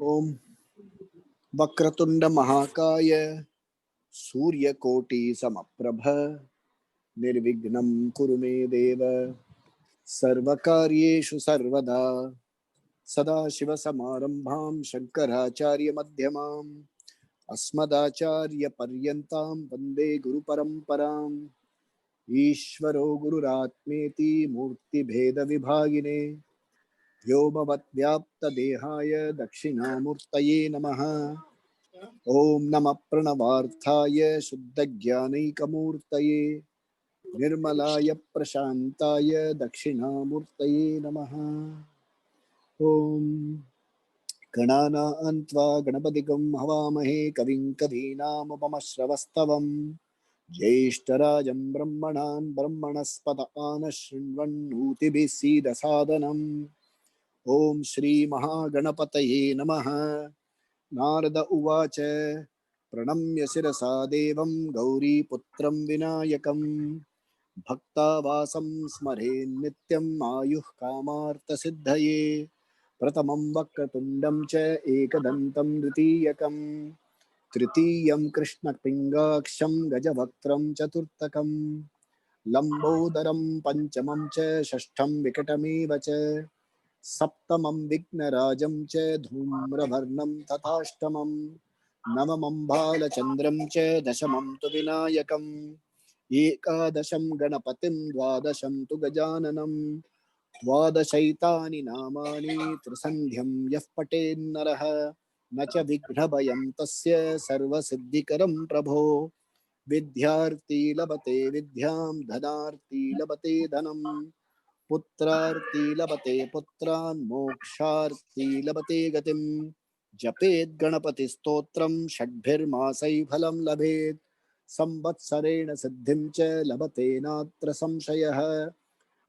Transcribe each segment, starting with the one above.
ओम वक्रतुंड महाकाय सूर्यकोटि समप्रभ निर्विघ्नं कुरु मे देव सर्वकार्येषु सर्वदा सदाशिवसमारम्भां शङ्कराचार्यमध्यमाम् अस्मदाचार्यपर्यन्तां वन्दे गुरुपरम्पराम् ईश्वरो गुरुरात्मेति मूर्तिभेदविभागिने व्योमवद्व्याप्तदेहाय दक्षिणामूर्तये नमः। ओम नमः प्रणवार्थाय शुद्धज्ञानैकमूर्तये निर्मलाय प्रशान्ताय दक्षिणामूर्तये नमः। ओम गणानां त्वा गणपतिगं हवामहे कविं कवीनामुपमश्रवस्तवं ज्येष्ठराजं ब्रह्मणान् ब्रह्मणस्पत आनशृण्वन्नोतिभिः सीदसादनम्। ओम श्री महागणपतये नमः। नारद उवाच प्रणम्य शिरसा देवं गौरीपुत्रं विनायकं भक्तावासं स्मरेन् नित्यम् आयुः कामार्थसिद्धये प्रथमं वक्रतुण्डं च एकदन्तं द्वितीयकं तृतीयं कृष्णपिङ्गाक्षं गजवक्त्रं चतुर्थकं लम्बोदरं पञ्चमं च षष्ठं विकटमेव च सप्तमं विघ्नराजं च धूम्रवर्णं तथाष्टमं नवमं बालचन्द्रं च दशमं तु विनायकम् एकादशं गणपतिं द्वादशं तु गजाननं द्वादशैतानि नामानि त्रिसन्ध्यं यः पठेन्नरः न च विघ्नभयं तस्य सर्वसिद्धिकरं प्रभो विद्यार्थी लभते विद्यां धनार्थी लभते धनम् पुत्रार्थी लभते पुत्रान् मोक्षार्थी लभते गतिं जपेत् गणपति स्तोत्रं षड्भिर्मासैः फलं लभेत् संवत्सरेण सिद्धिं च लभते नात्र संशयः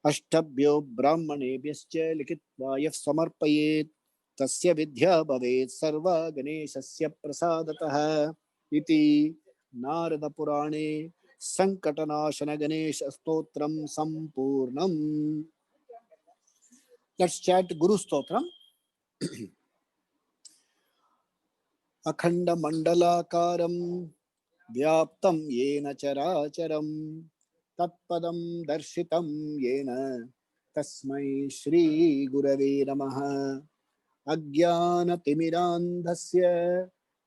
अष्टभ्यो ब्राह्मणेभ्यश्च लिखित्वा यः समर्पयेत् तस्य विद्या भवेत् सर्वा गणेशस्य प्रसादतः इति नारद पुराणे संकटनाशन गणेश स्तोत्रम संपूर्णम। लेट्स चैट गुरु स्तोत्रम। अखंड मंडलाकारं व्याप्तं येन चराचरं तत्पदं दर्शितं येन तस्मै श्री गुरवे नमः। अज्ञानतिमिरान्धस्य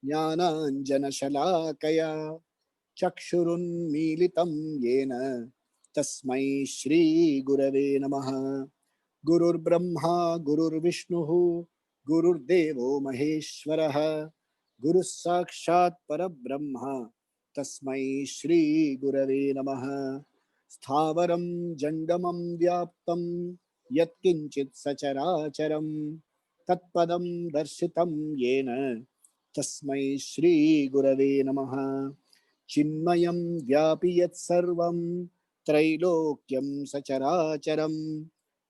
ज्ञानाञ्जनशलाकया चक्षुरुन्मीलितं येन तस्मै श्री गुरवे नमः। गुरुर्ब्रह्मा गुरुर्विष्णुः गुरुर्देवो महेश्वरः गुरुः साक्षात् परब्रह्म तस्मै श्री गुरवे नमः। स्थावरं जङ्गमं व्याप्तं यत्किञ्चित् सचराचरं तत्पदं दर्शितं येन तस्मै श्री गुरवे नमः। चिन्मयं व्यापि यत्सर्वं त्रैलोक्यं सचराचरं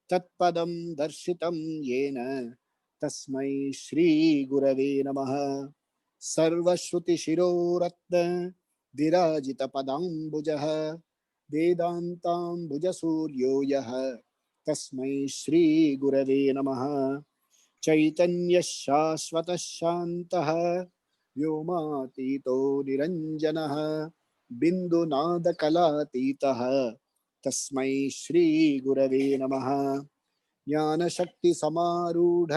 तत्पदं दर्शितं येन तस्मै श्री गुरवे नमः। सर्वश्रुतिशिरोरत्न विराजितपदाम्बुजः वेदान्ताम्बुजसूर्यो यः तस्मै श्री गुरवे नमः। चैतन्यः शाश्वतः शान्तः व्योमातीतो निरञ्जनः बिन्दुनादकलातीतः तस्मै श्री गुरवे नमः। ज्ञानशक्तिसमारूढ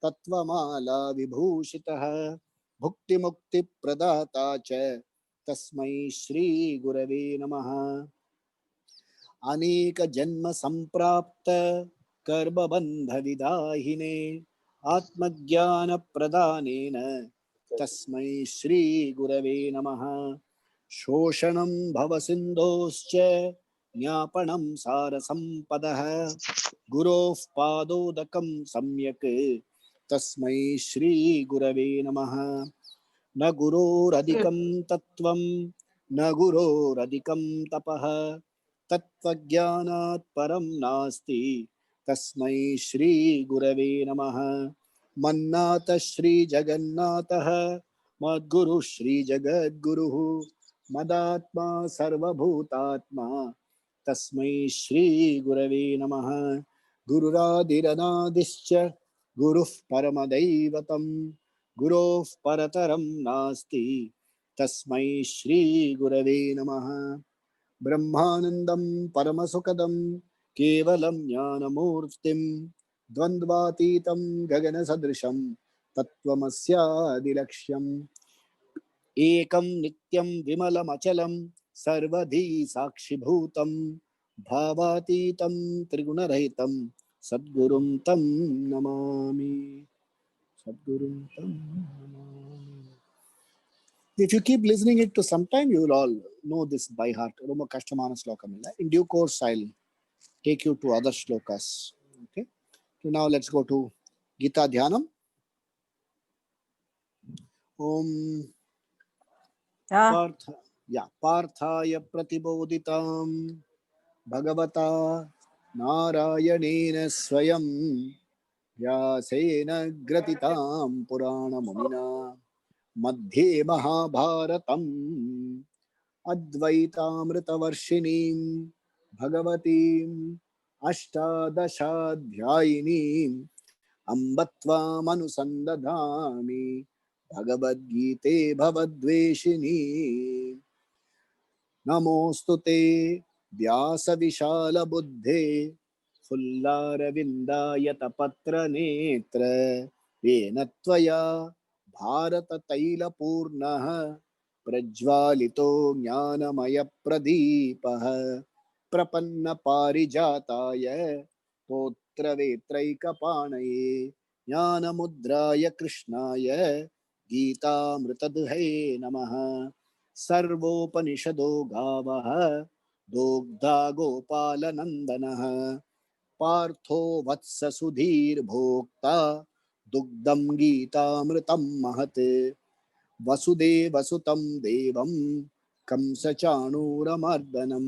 तत्त्वमाला विभूषितः भुक्तिमुक्तिप्रदाता च तस्मै श्री गुरवे नमः। अनेक जन्म संप्राप्त कर्मबन्ध विदाहिने आत्मज्ञान प्रदानेन तस्मै श्री गुरवे नमः। शोषणं भवसिन्धोश्च ज्ञापनं सारसम्पदः गुरोः पादोदकं सम्यक् तस्मै श्री गुरवे नमः। न गुरोरधिकं तत्त्वं न गुरोरधिकं तपः तत्त्वज्ञानात् परं नास्ति तस्मै श्री गुरवे नमः। मन्नाथ श्री जगन्नाथः मद्गुरु श्री जगद्गुरुः मदात्मा सर्वभूतात्मा तस्मै श्री गुरवे नमः। गुरुरादिरनादिश्च गुरुः परमदैवतं गुरोः परतरं नास्ति तस्मै श्री गुरवे नमः। ब्रह्मानन्दं परमसुखदं केवलं ज्ञानमूर्तिं द्वन्द्वातीतं गगनसदृशं तत्त्वमस्यादिलक्ष्यम् एकं नित्यं विमलमचलं सर्वधी साक्षिभूतं भावातीतं त्रिगुणरहितं सद्गुरुं तं नमामि। सद्गुरुं तं Namami. If you keep listening it to sometime, you will all know this by heart. Roma Kashtamana Slokamilla. In due course, I'll take you to other shlokas. Okay. So now let's go to Gita Dhyanam. Om Parthaya Pratiboditam Bhagavata Narayanena Swayam Vyasena Gratitam Purana Mumina Madhye Mahabharatam Advaitamritavarshiniം Bhagavatim Ashtadashaധ്യായിനീം Ambatvam Bhagavad Gite Bhavadveshini Namostute Vyasa Vishala Buddhe Fullaravindayatapatra Netra Venatvaya Bharata Taila Purnaha Prajvalito Jnanamaya Pradipaha Prapanna Parijataya Totra Vetraika Panaye Jnanamudraya Krishnaya Gita Mritadhe Namaha Sarvopanishado Gavaha Dogdha Gopala Nandanaha Partho Vatsa Sudhir Bhokta Dugdam Gita Mritam Mahate Vasudeva Sutam Devam Kamsa Chanuramardanam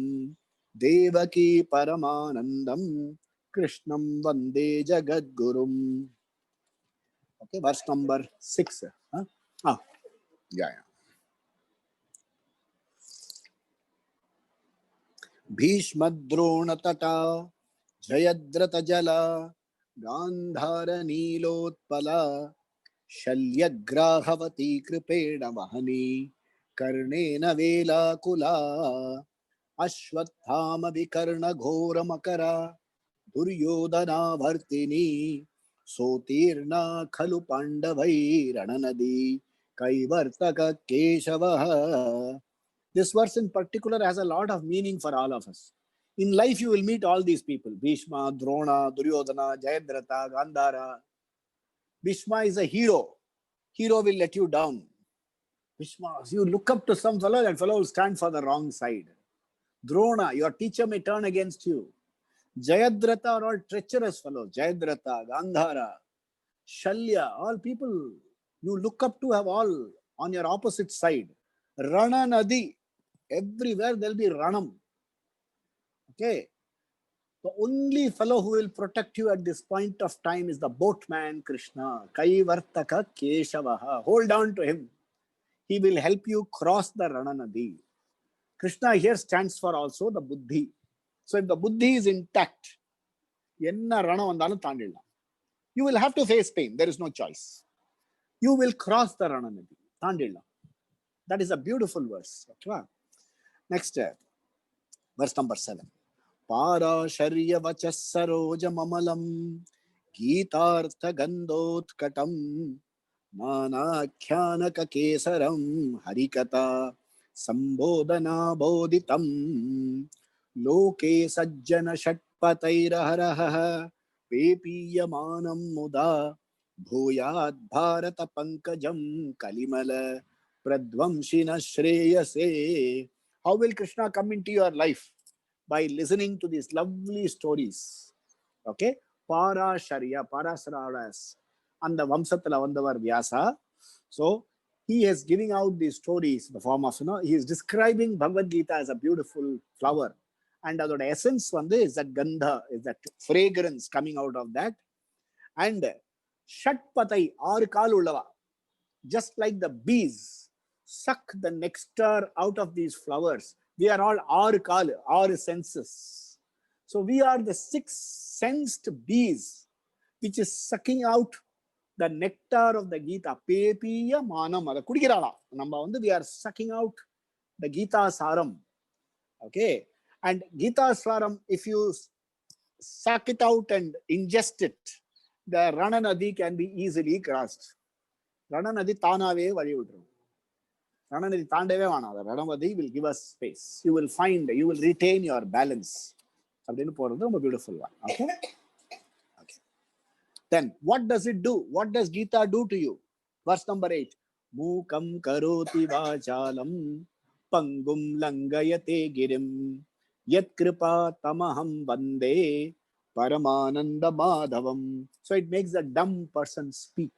Devaki Paramanandam Krishnam Vande Jagadgurum. Okay, verse number 6. Huh? Yeah. Bhishmadronatata Jayadratajala Gandhara Nilotpala Shalyagrahavathi Kripena Vahani Karnena Vela Kula Ashwathama Vikarna Ghora Makara Duryodhana Vartini Sotirna Khalu Pandavai Rananadi Kaivartaka Keshavaha. This verse in particular has a lot of meaning for all of us. In life, you will meet all these people: Bhishma, Drona, Duryodhana, Jayadratha, Gandhara. Bhishma is a hero. Hero will let you down. Bhishma, you look up to some fellow, that fellow will stand for the wrong side. Drona, your teacher may turn against you. Jayadratha are all treacherous fellows. Jayadratha, Gandhara, Shalya, all people you look up to have all on your opposite side. Rana Nadi, everywhere there will be Ranam. Okay. The only fellow who will protect you at this point of time is the boatman Krishna. Kaivartaka Keshavaha. Hold on to him. He will help you cross the Rana Nadi. Krishna here stands for also the Buddhi. So if the Buddhi is intact, enna Rana vandalum taandidala. You will have to face pain. There is no choice. You will cross the Rana Nadi. Taandidala. That is a beautiful verse. Okay. Next, verse number 7. Parasharya vachas saroja mamalam Gitartha gandhotkatam Nanakyanaka kesaram Harikata Sambodhana bodhitam Loke sajjana shatpatairaharaha Pepiyamanam muda Bhuyad bharata pankajam Kalimala Pradvamshina shreyase. How will Krishna come into your life? By listening to these lovely stories. Okay? Parasharya, Parasararas, and the Vamsatala Vandavar Vyasa. So, he is giving out these stories in the form of, he is describing Bhagavad Gita as a beautiful flower. And the essence one is that Gandha, is that fragrance coming out of that. And Shatpatai, or Kalulava, just like the bees suck the nectar out of these flowers. They are all our senses. So we are the six-sensed bees which is sucking out the nectar of the Gita. Pepiya manam ada kudikkirala. Namba we are sucking out the Gita saram. Okay, and Gita saram, if you suck it out and ingest it, the Rana Nadi can be easily crossed. Rana Nadi tanave vali vidrum. Rana Nadi tandave vana. The Rana Nadi will give us space. You will retain your balance. Beautiful one. Okay. Okay. Then what does it do? What does Gita do to you? Verse number 8. Mukam karoti vachalam pangum langayate girim yat kripa tamaham bande paramananda madhavam. So it makes the dumb person speak.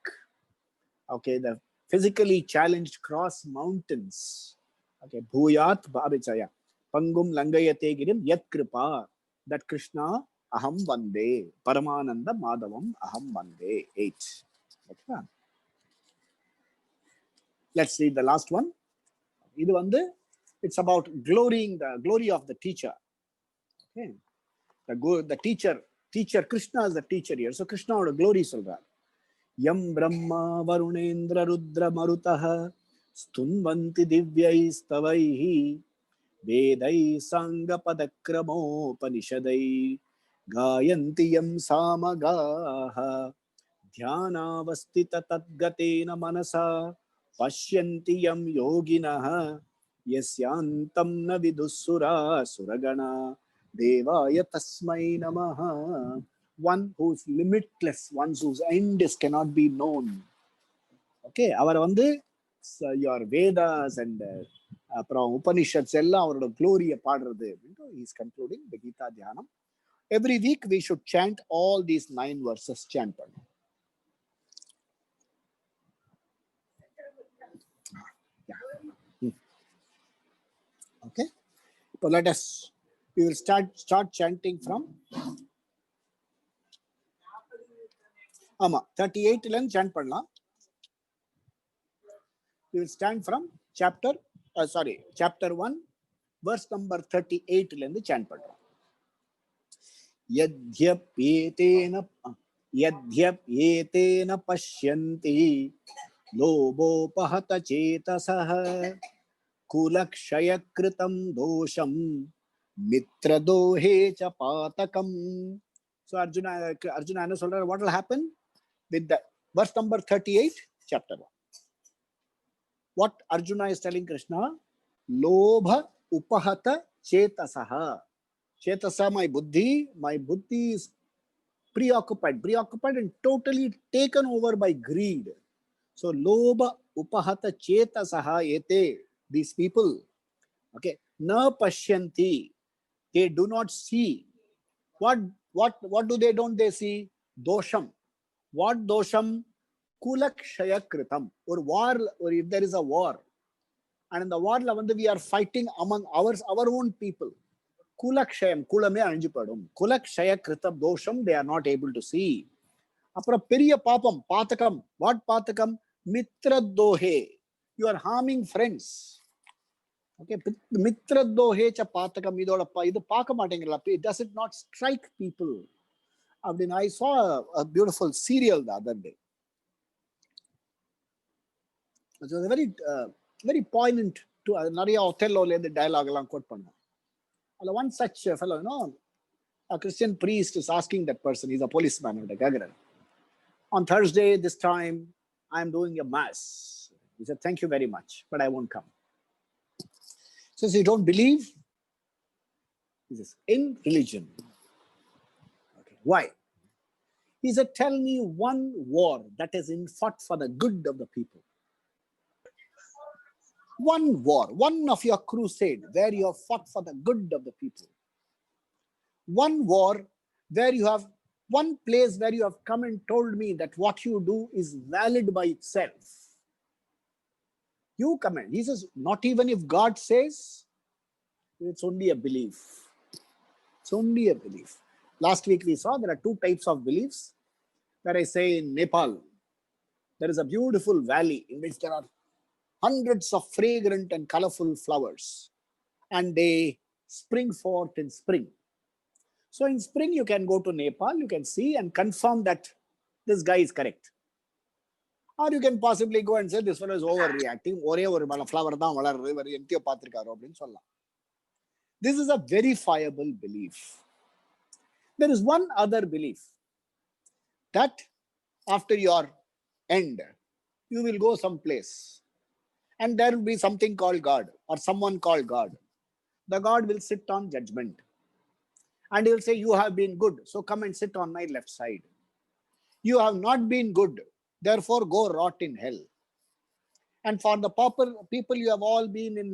Okay, the physically challenged cross mountains. Okay, bhuyat bhavichaya pangum langayate girim yat kripa, that Krishna aham vande paramananda madhavam aham vande. 8. Okay. Let's read the last one. It's about glorying the glory of the teacher. Okay. The teacher Krishna is the teacher here. So Krishna oda glory solrar. Yam Brahma Varunendra Rudra Marutaha Stunvanti Divyaistavaihi Vedai Sangha Padakramo Panishadai Gayanti Yam Samagaha Dhyanavastita Tadgatena Manasa Pashyanti Yam Yoginaha Yasyantam Na Vidusura Suragana Devaya Tasmai Namaha. One whose limitless, one whose end is cannot be known. Okay, our your Vedas and Upanishads ella avaroda glory paadradhu. He is concluding the Gita Dhyanam. Every week we should chant all these 9 verses. Chant. Yeah. Okay. So let us. We will start chanting from. 38 ல chant பண்ணலாம். We will stand from chapter 1 verse number 38 ல இருந்து chant பண்றோம். यद्यप्येतेन पश्यन्ति लोभोपहत चेतसः कुलक्षयकृतं दोषं मित्रदोहे च पातकम्. So Arjuna என்ன சொல்றாரு? What will happen with the verse number 38, chapter 1? What Arjuna is telling Krishna? Lobha upahata chetasaha. Chetasa, my buddhi is preoccupied and totally taken over by greed. So lobha upahata chetasaha ete, these people, okay, na pashyanti, they do not see. What do they don't they see? Dosham. What dosham? Kulakshaya kritam. Or war, or if there is a war, and in the war we are fighting among our own people. Kulakshayam, kulame anjipadum. Kulakshaya kritam dosham, they are not able to see. Apra periya papam, patakam. What patakam? Mitra dohe. You are harming friends. Okay, mitra dohe cha patakam idoda idu paaka matengala. Does it not strike people? I saw a beautiful serial the other day. It was a very poignant to Nariya Othello the dialogue along quote panna. One such fellow, a Christian priest is asking that person, he's a policeman at Gagaran. On Thursday, this time, I'm doing a mass. He said, thank you very much, but I won't come. Says, you don't believe? He says, in religion. Okay. Why? He said, tell me one war that has been fought for the good of the people. One war, one of your crusade where you have fought for the good of the people. One war where you have, one place where you have come and told me that what you do is valid by itself. You comment. He says, not even if God says, it's only a belief. It's only a belief. Last week we saw there are 2 types of beliefs. Where I say in Nepal, there is a beautiful valley in which there are hundreds of fragrant and colorful flowers, and they spring forth in spring. So in spring, you can go to Nepal, you can see and confirm that this guy is correct. Or you can possibly go and say this fellow is overreacting. ஒரே ஒரு flower தான் வளருது, வேற எங்கேயோ பார்த்திருக்காரு அப்படின்னு சொல்லலாம். This is a verifiable belief. There is one other belief that after your end, you will go someplace and there will be something called God or someone called God. The God will sit on judgment and he will say, you have been good, so come and sit on my left side. You have not been good, therefore go rot in hell. And for the people you have all been in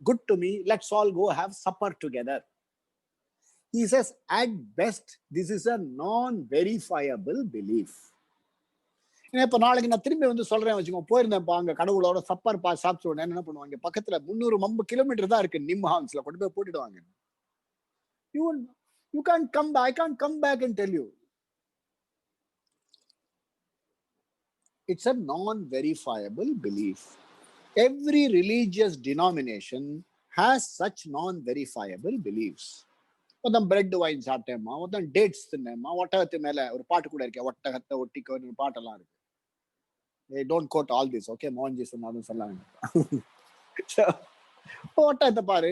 good to me, let's all go have supper together. He says, at best, this is a non-verifiable belief. இப்ப நாளைக்கு நான் திரும்பி வந்து சொல்றேன் வச்சுக்கோங்க, போயிருந்தேன்ப்பா அங்க கடவுளோட supper சாப்பிட்டு உடனே என்ன பண்ணுவாங்க, பக்கத்துல 300 கிலோமீட்டர் தான் இருக்கு நிம்ஹான்ஸ்ல, கொண்டு போய் போட்டுடுவாங்க. You can't come back. I can't come back and tell you. It's a non-verifiable belief. Every religious denomination has such non-verifiable beliefs. ஒருத்தன் பிரெட் வைன் சாப்பிட்டேம்மா, ஒருத்தன் டேட்ஸ் தின்னேம்மா, ஒட்டகத்து மேல ஒரு பாட்டு கூட இருக்கேன், ஒட்டகத்தை ஒட்டிக்கோ பாட்டெல்லாம் இருக்கு. Don't quote all this, okay? Mohan G சொன்னாலும் சொல்லாங்க. ஒட்டகத்தை பாரு,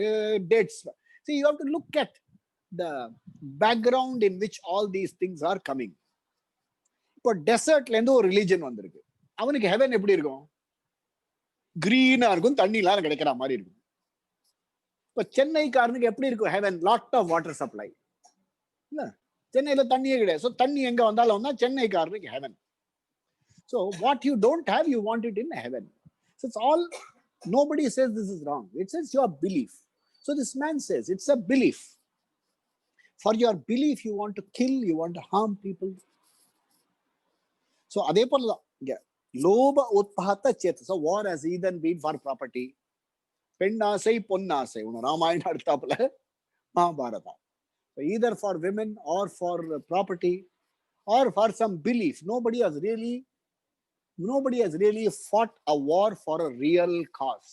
dates. See, you have to look at the background in which all these things are coming. இப்போ டெசர்ட்ல இருந்து ஒரு ரிலீஜன் வந்திருக்கு, அவனுக்கு ஹெவன் எப்படி இருக்கும்? கிரீனா இருக்கும், தண்ணி எல்லாம் கிடைக்கிற மாதிரி இருக்கும். இப்ப சென்னைக்காரனுக்கு எப்படி இருக்கும் heaven? Lot of water supply. இல்ல, சென்னையில தண்ணியே கிடையாது. ஸோ தண்ணி எங்க வந்தாலும் தான் சென்னைக்காரனுக்கு heaven. So what you don't have, you want it in heaven. So it's all, nobody says this is wrong. It says your belief. So this man says it's a belief. For your belief, you want to kill, you want to harm people. So அதே போலதான் இங்க லோப உத்பகத சேத். So war has either been for property, பெண்ணாசை பொன்னாசை, உன Ramayanam எடுத்தாப்புல Mahabharatam. So either for women or for property or for some belief. Nobody has really fought a war for a real cause.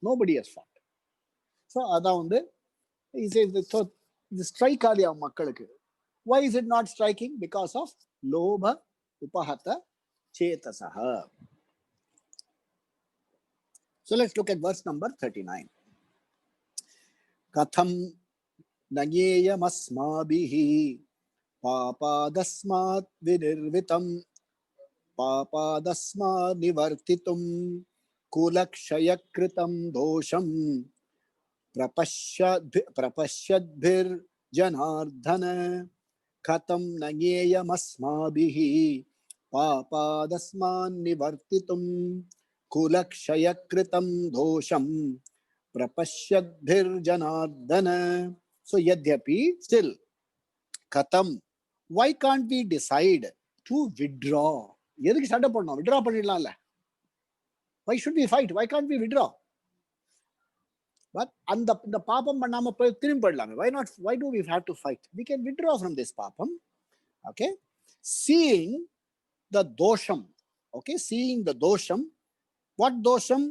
Nobody has fought. So அதான் வந்து he says, so the strike Alia மக்களுக்கு. Why is it not striking? Because of லோப உபஹத சேதசஹ. So let's look at verse number 39. Katham nagyeyam asmabhihi papadasmat vinirvitam papadasmat nivartitum kulakshayakritam dosham prapashyadbhir janardhana. Katham nagyeyam asmabhihi papadasmat nivartitum kulakshayakritam dosham prapashyadbhir janardhana. So yadyapi, still, katham, why can't we decide to withdraw? எதுக்கு சண்டை பண்ணணும்? Withdraw பண்ணிடலாம்ல. Why should we fight? Why can't we withdraw? But அந்த பாபம் பண்ணாம போய் திரும்பி போயிடலாமே. Why do we have to fight? We can withdraw from this papam. Okay, seeing the dosham. Okay, seeing the dosham. What dosham?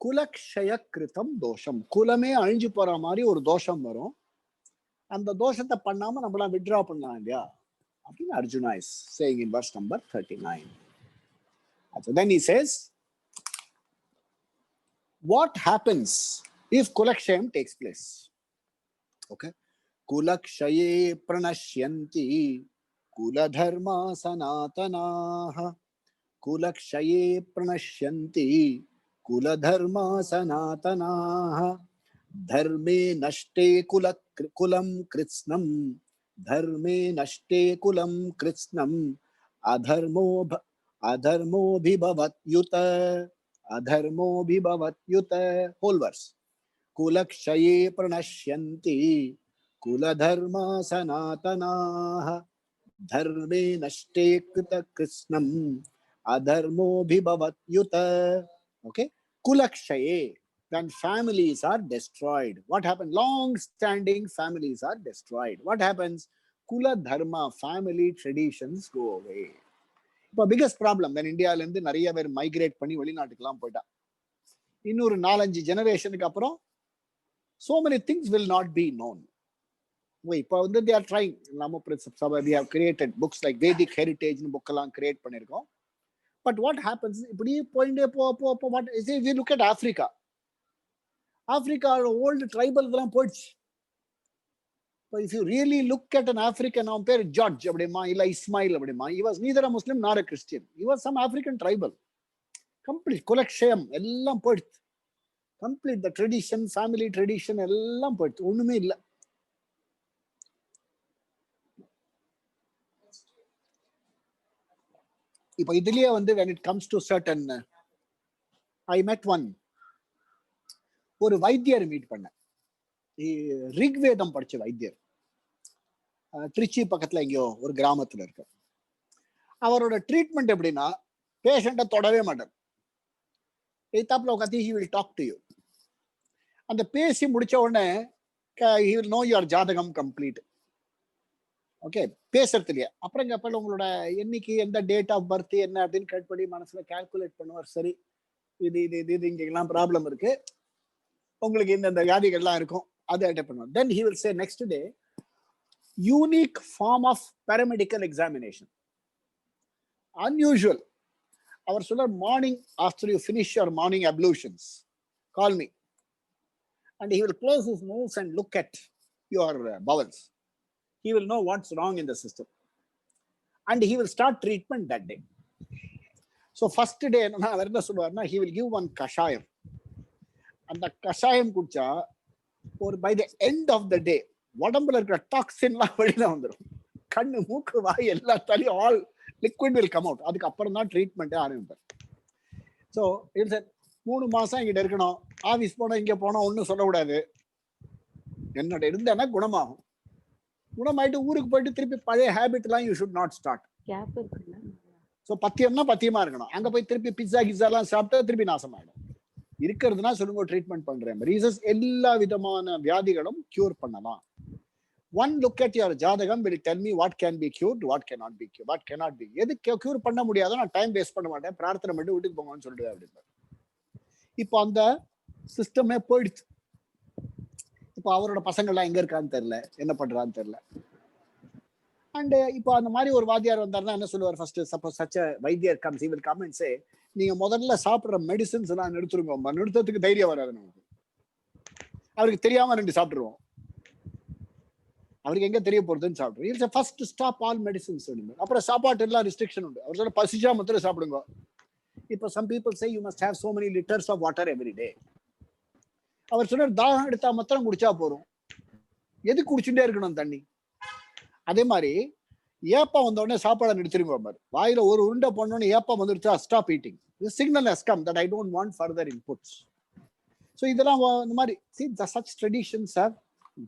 Kulakshayakritam dosham. குலமே அழிஞ்சு போற மாதிரி ஒரு தோஷம் வரும். அந்த தோஷத்தை பண்ணாம நம்மளாம் வித்ரா பண்ணலாம் இல்லையா அப்படின்னு Arjuna is saying in verse number 39. So then he says, what happens if kulakshayam takes place? Okay, kulakshaye pranashyanti kuladharma sanatanaha. Kulakshaye pranashyanti kuladharma sanatanaha. Dharme nashte kulam kritsnam. Dharme nashte kulam kritsnam. Adharmo bhibavat yuta. Adharmo bhibavat yuta. Whole verse. Kulakshaye pranashyanti kuladharma sanatanaha. Dharme nashte krishnam adharmo bhibavat yuta. Okay, kulakshaye, when families are destroyed. What happens? Long-standing families are destroyed. What happens? Kula dharma, family traditions go away. இப்போ biggest problem when இந்தியால இருந்து நிறைய பேர் migrate பண்ணி வெளிநாட்டுக்கெல்லாம் போயிட்டா, இன்னொரு 4-5 ஜெனரேஷனுக்கு அப்புறம் so many things will not be known. இப்போ வந்து they are trying. நம்ம we have created books like Vedic heritage book எல்லாம் கிரியேட் பண்ணிருக்கோம். But what happens, இப்படி போயிட்டே போ what is if you look at Africa, old tribal இதெல்லாம் போயிடுச்சு. But if you really look at an African, அவன் பேர் ஜார்ஜ் அப்படிமா இல்ல இஸ்மாயில் அப்படிமா, he was neither a Muslim nor a Christian, he was some African tribal. Complete குலக்ஷயம் எல்லாம் போயிடுச்சு. Complete the tradition, family tradition எல்லாம் போயிடுச்சு, ஒண்ணுமே இல்லை. இப்போ இதுலயே வந்து when it comes to certain, I met one, ஒரு வைத்தியர் மீட் பண்ணேன், ரிக்வேதம் படிச்ச வைத்தியர், திருச்சி பக்கத்துல எங்கேயோ ஒரு கிராமத்துல இருக்கு. அவரோட ட்ரீட்மெண்ட் எப்படின்னா, பேஷண்ட்டை தொடவே மாட்டார், எய்தாப்புல உட்காந்து he will talk to you. அந்த பேசி முடிச்ச உடனே he will know your ஜாதகம் கம்ப்ளீட். ஓகே, பேசுறது இல்லையா, அப்புறம் கப்பல் உங்களோட என்னைக்கு எந்த டேட் ஆஃப் பர்த் என்ன அப்படின்னு கேட் பண்ணி மனசுல கால்குலேட் பண்ணுவார். சரி, இது இது இது இங்கெல்லாம் ப்ராப்ளம் இருக்கு, உங்களுக்கு இந்த வியாதிகள்லாம் இருக்கும், அதை அட்டெண்ட் பண்ணுவார். தென் he will say next day unique form of paramedical examination, unusual. அவர் சொல்றார், morning after you finish your morning ablutions call me and he will close his nose and look at your bowels. He will know what's wrong in the system and he will start treatment that day. So first day அவர் என்ன சொல்லுவார்னா, he will give one கஷாயம். அந்த கஷாயம் குடிச்சா ஒரு by the end of the day உடம்புல இருக்கிற டாக்ஸின்லாம் வெளியில வந்துடும், கண்ணு மூக்கு வாய் எல்லாத்தாலையும் all liquid will come out. அதுக்கு அப்புறம் தான் ட்ரீட்மெண்ட்டே ஆரம்பிப்பார். ஸோ இது சார் 3 மாசம் இங்கிட்ட இருக்கணும், ஆஃபீஸ் போனோம் இங்கே போனோம் ஒன்றும் சொல்லக்கூடாது, என்னோட இருந்தேன்னா குணமாகும், குணமாயிட்டு ஊருக்கு போயிட்டு திருப்பி பழைய ஹேபிட்லாம் you should not start. So பத்தியம்னா பத்தியமா இருக்கணும், அங்கே போய் திருப்பி பிஸ்ஸா கிஸ்ஸாலாம் சாப்பிட்டா திருப்பி நாசமாயிடும். இருக்கிறதுனா சொல்லுங்க ட்ரீட்மெண்ட் பண்றேன். ரீசன்ஸ் எல்லா விதமான வியாதிகளும் கியூர் பண்ணலாம். One look at your ஜாதகம் will tell me what can be cured, what cannot be cured, what cannot be. எது கியூர் பண்ண முடியாதோ நான் டைம் வேஸ்ட் பண்ண மாட்டேன், பிரார்த்தனை பண்ணி வீட்டுக்கு போங்கன்னு சொல்லிடுவேன் அப்படின்னு. இப்போ அந்த சிஸ்டமே போயிடுச்சு. இப்போ அவரோட பசங்கள்லாம் எங்க இருக்கான்னு தெரியல, என்ன பண்றான்னு தெரியல. அண்ட் இப்போ அந்த மாதிரி ஒரு வாத்தியார் வந்தாருன்னா என்ன சொல்லுவார், ஃபர்ஸ்ட் சப்போஸ் சச்ச வைத்தியர் comes, he will come and say, நீங்க முதல்ல சாப்பிடுற மெடிசின்ஸ் எல்லாம் நிறுத்துருங்க, நிறுத்தத்துக்கு தைரியம் வராது நமக்கு, அவருக்கு தெரியாம 2 சாப்பிட்டுருவோம், அவருக்கு எங்க தெரிய போறதுன்னு சாப்பிடுவோம். First stop all medicines. அப்புறம் சாப்பாட்டு எல்லாம் ரெஸ்ட்ரிக்ஷன் உண்டு, அவர் சொல்ல பசிச்சா மாத்திரம் சாப்பிடுங்க. இப்போ some people say you must have so many liters of water every day. அவர் சொன்னார், தாகம் எடுத்தா மாத்திரம் குடிச்சா போறோம், எது குடிச்சுட்டே இருக்கணும் தண்ணி. அதே மாதிரி ஏப்பம் வந்த உடனே சாப்பாடை நிறுத்திருங்க பாரு, வாயில ஒரு உருண்டை போனோடனே ஏப்பம் வந்துருச்சா stop eating, the signal has come that I don't want further inputs. So இதெல்லாம் இந்த மாதிரி see the such traditions have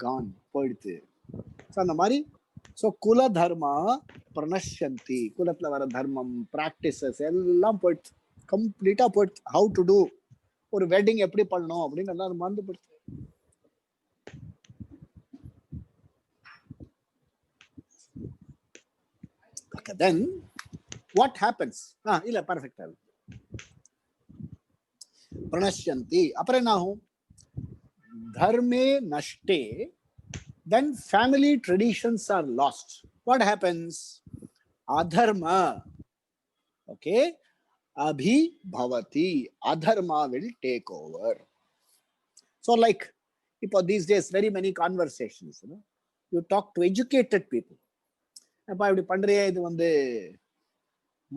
gone, போயிடுது. ஸோ அந்த மாதிரி ஸோ குல தர்மா பிரணஷந்தி, குலத்துல வர தர்மம் பிராக்டிசஸ் எல்லாம் போயிடுச்சு, கம்ப்ளீட்டா போயிடுச்சு. ஹவு டு டூ, ஒரு வெட்டிங் எப்படி பண்ணணும் அப்படின்னு எல்லாம் மறந்து போயிடுச்சு. Okay, then what happens? இல்ல பர்ஃபெக்டா பிரணஷந்தி. அப்புறம் என்ன ஆகும், தர்மே நஷ்டே, then family traditions are lost. What happens? Adharma. Okay, abhi bhavati, adharma will take over. So like இப்போ these days very many conversations, you talk to educated people, அப்ப இப்படி பண்றியே, இது வந்து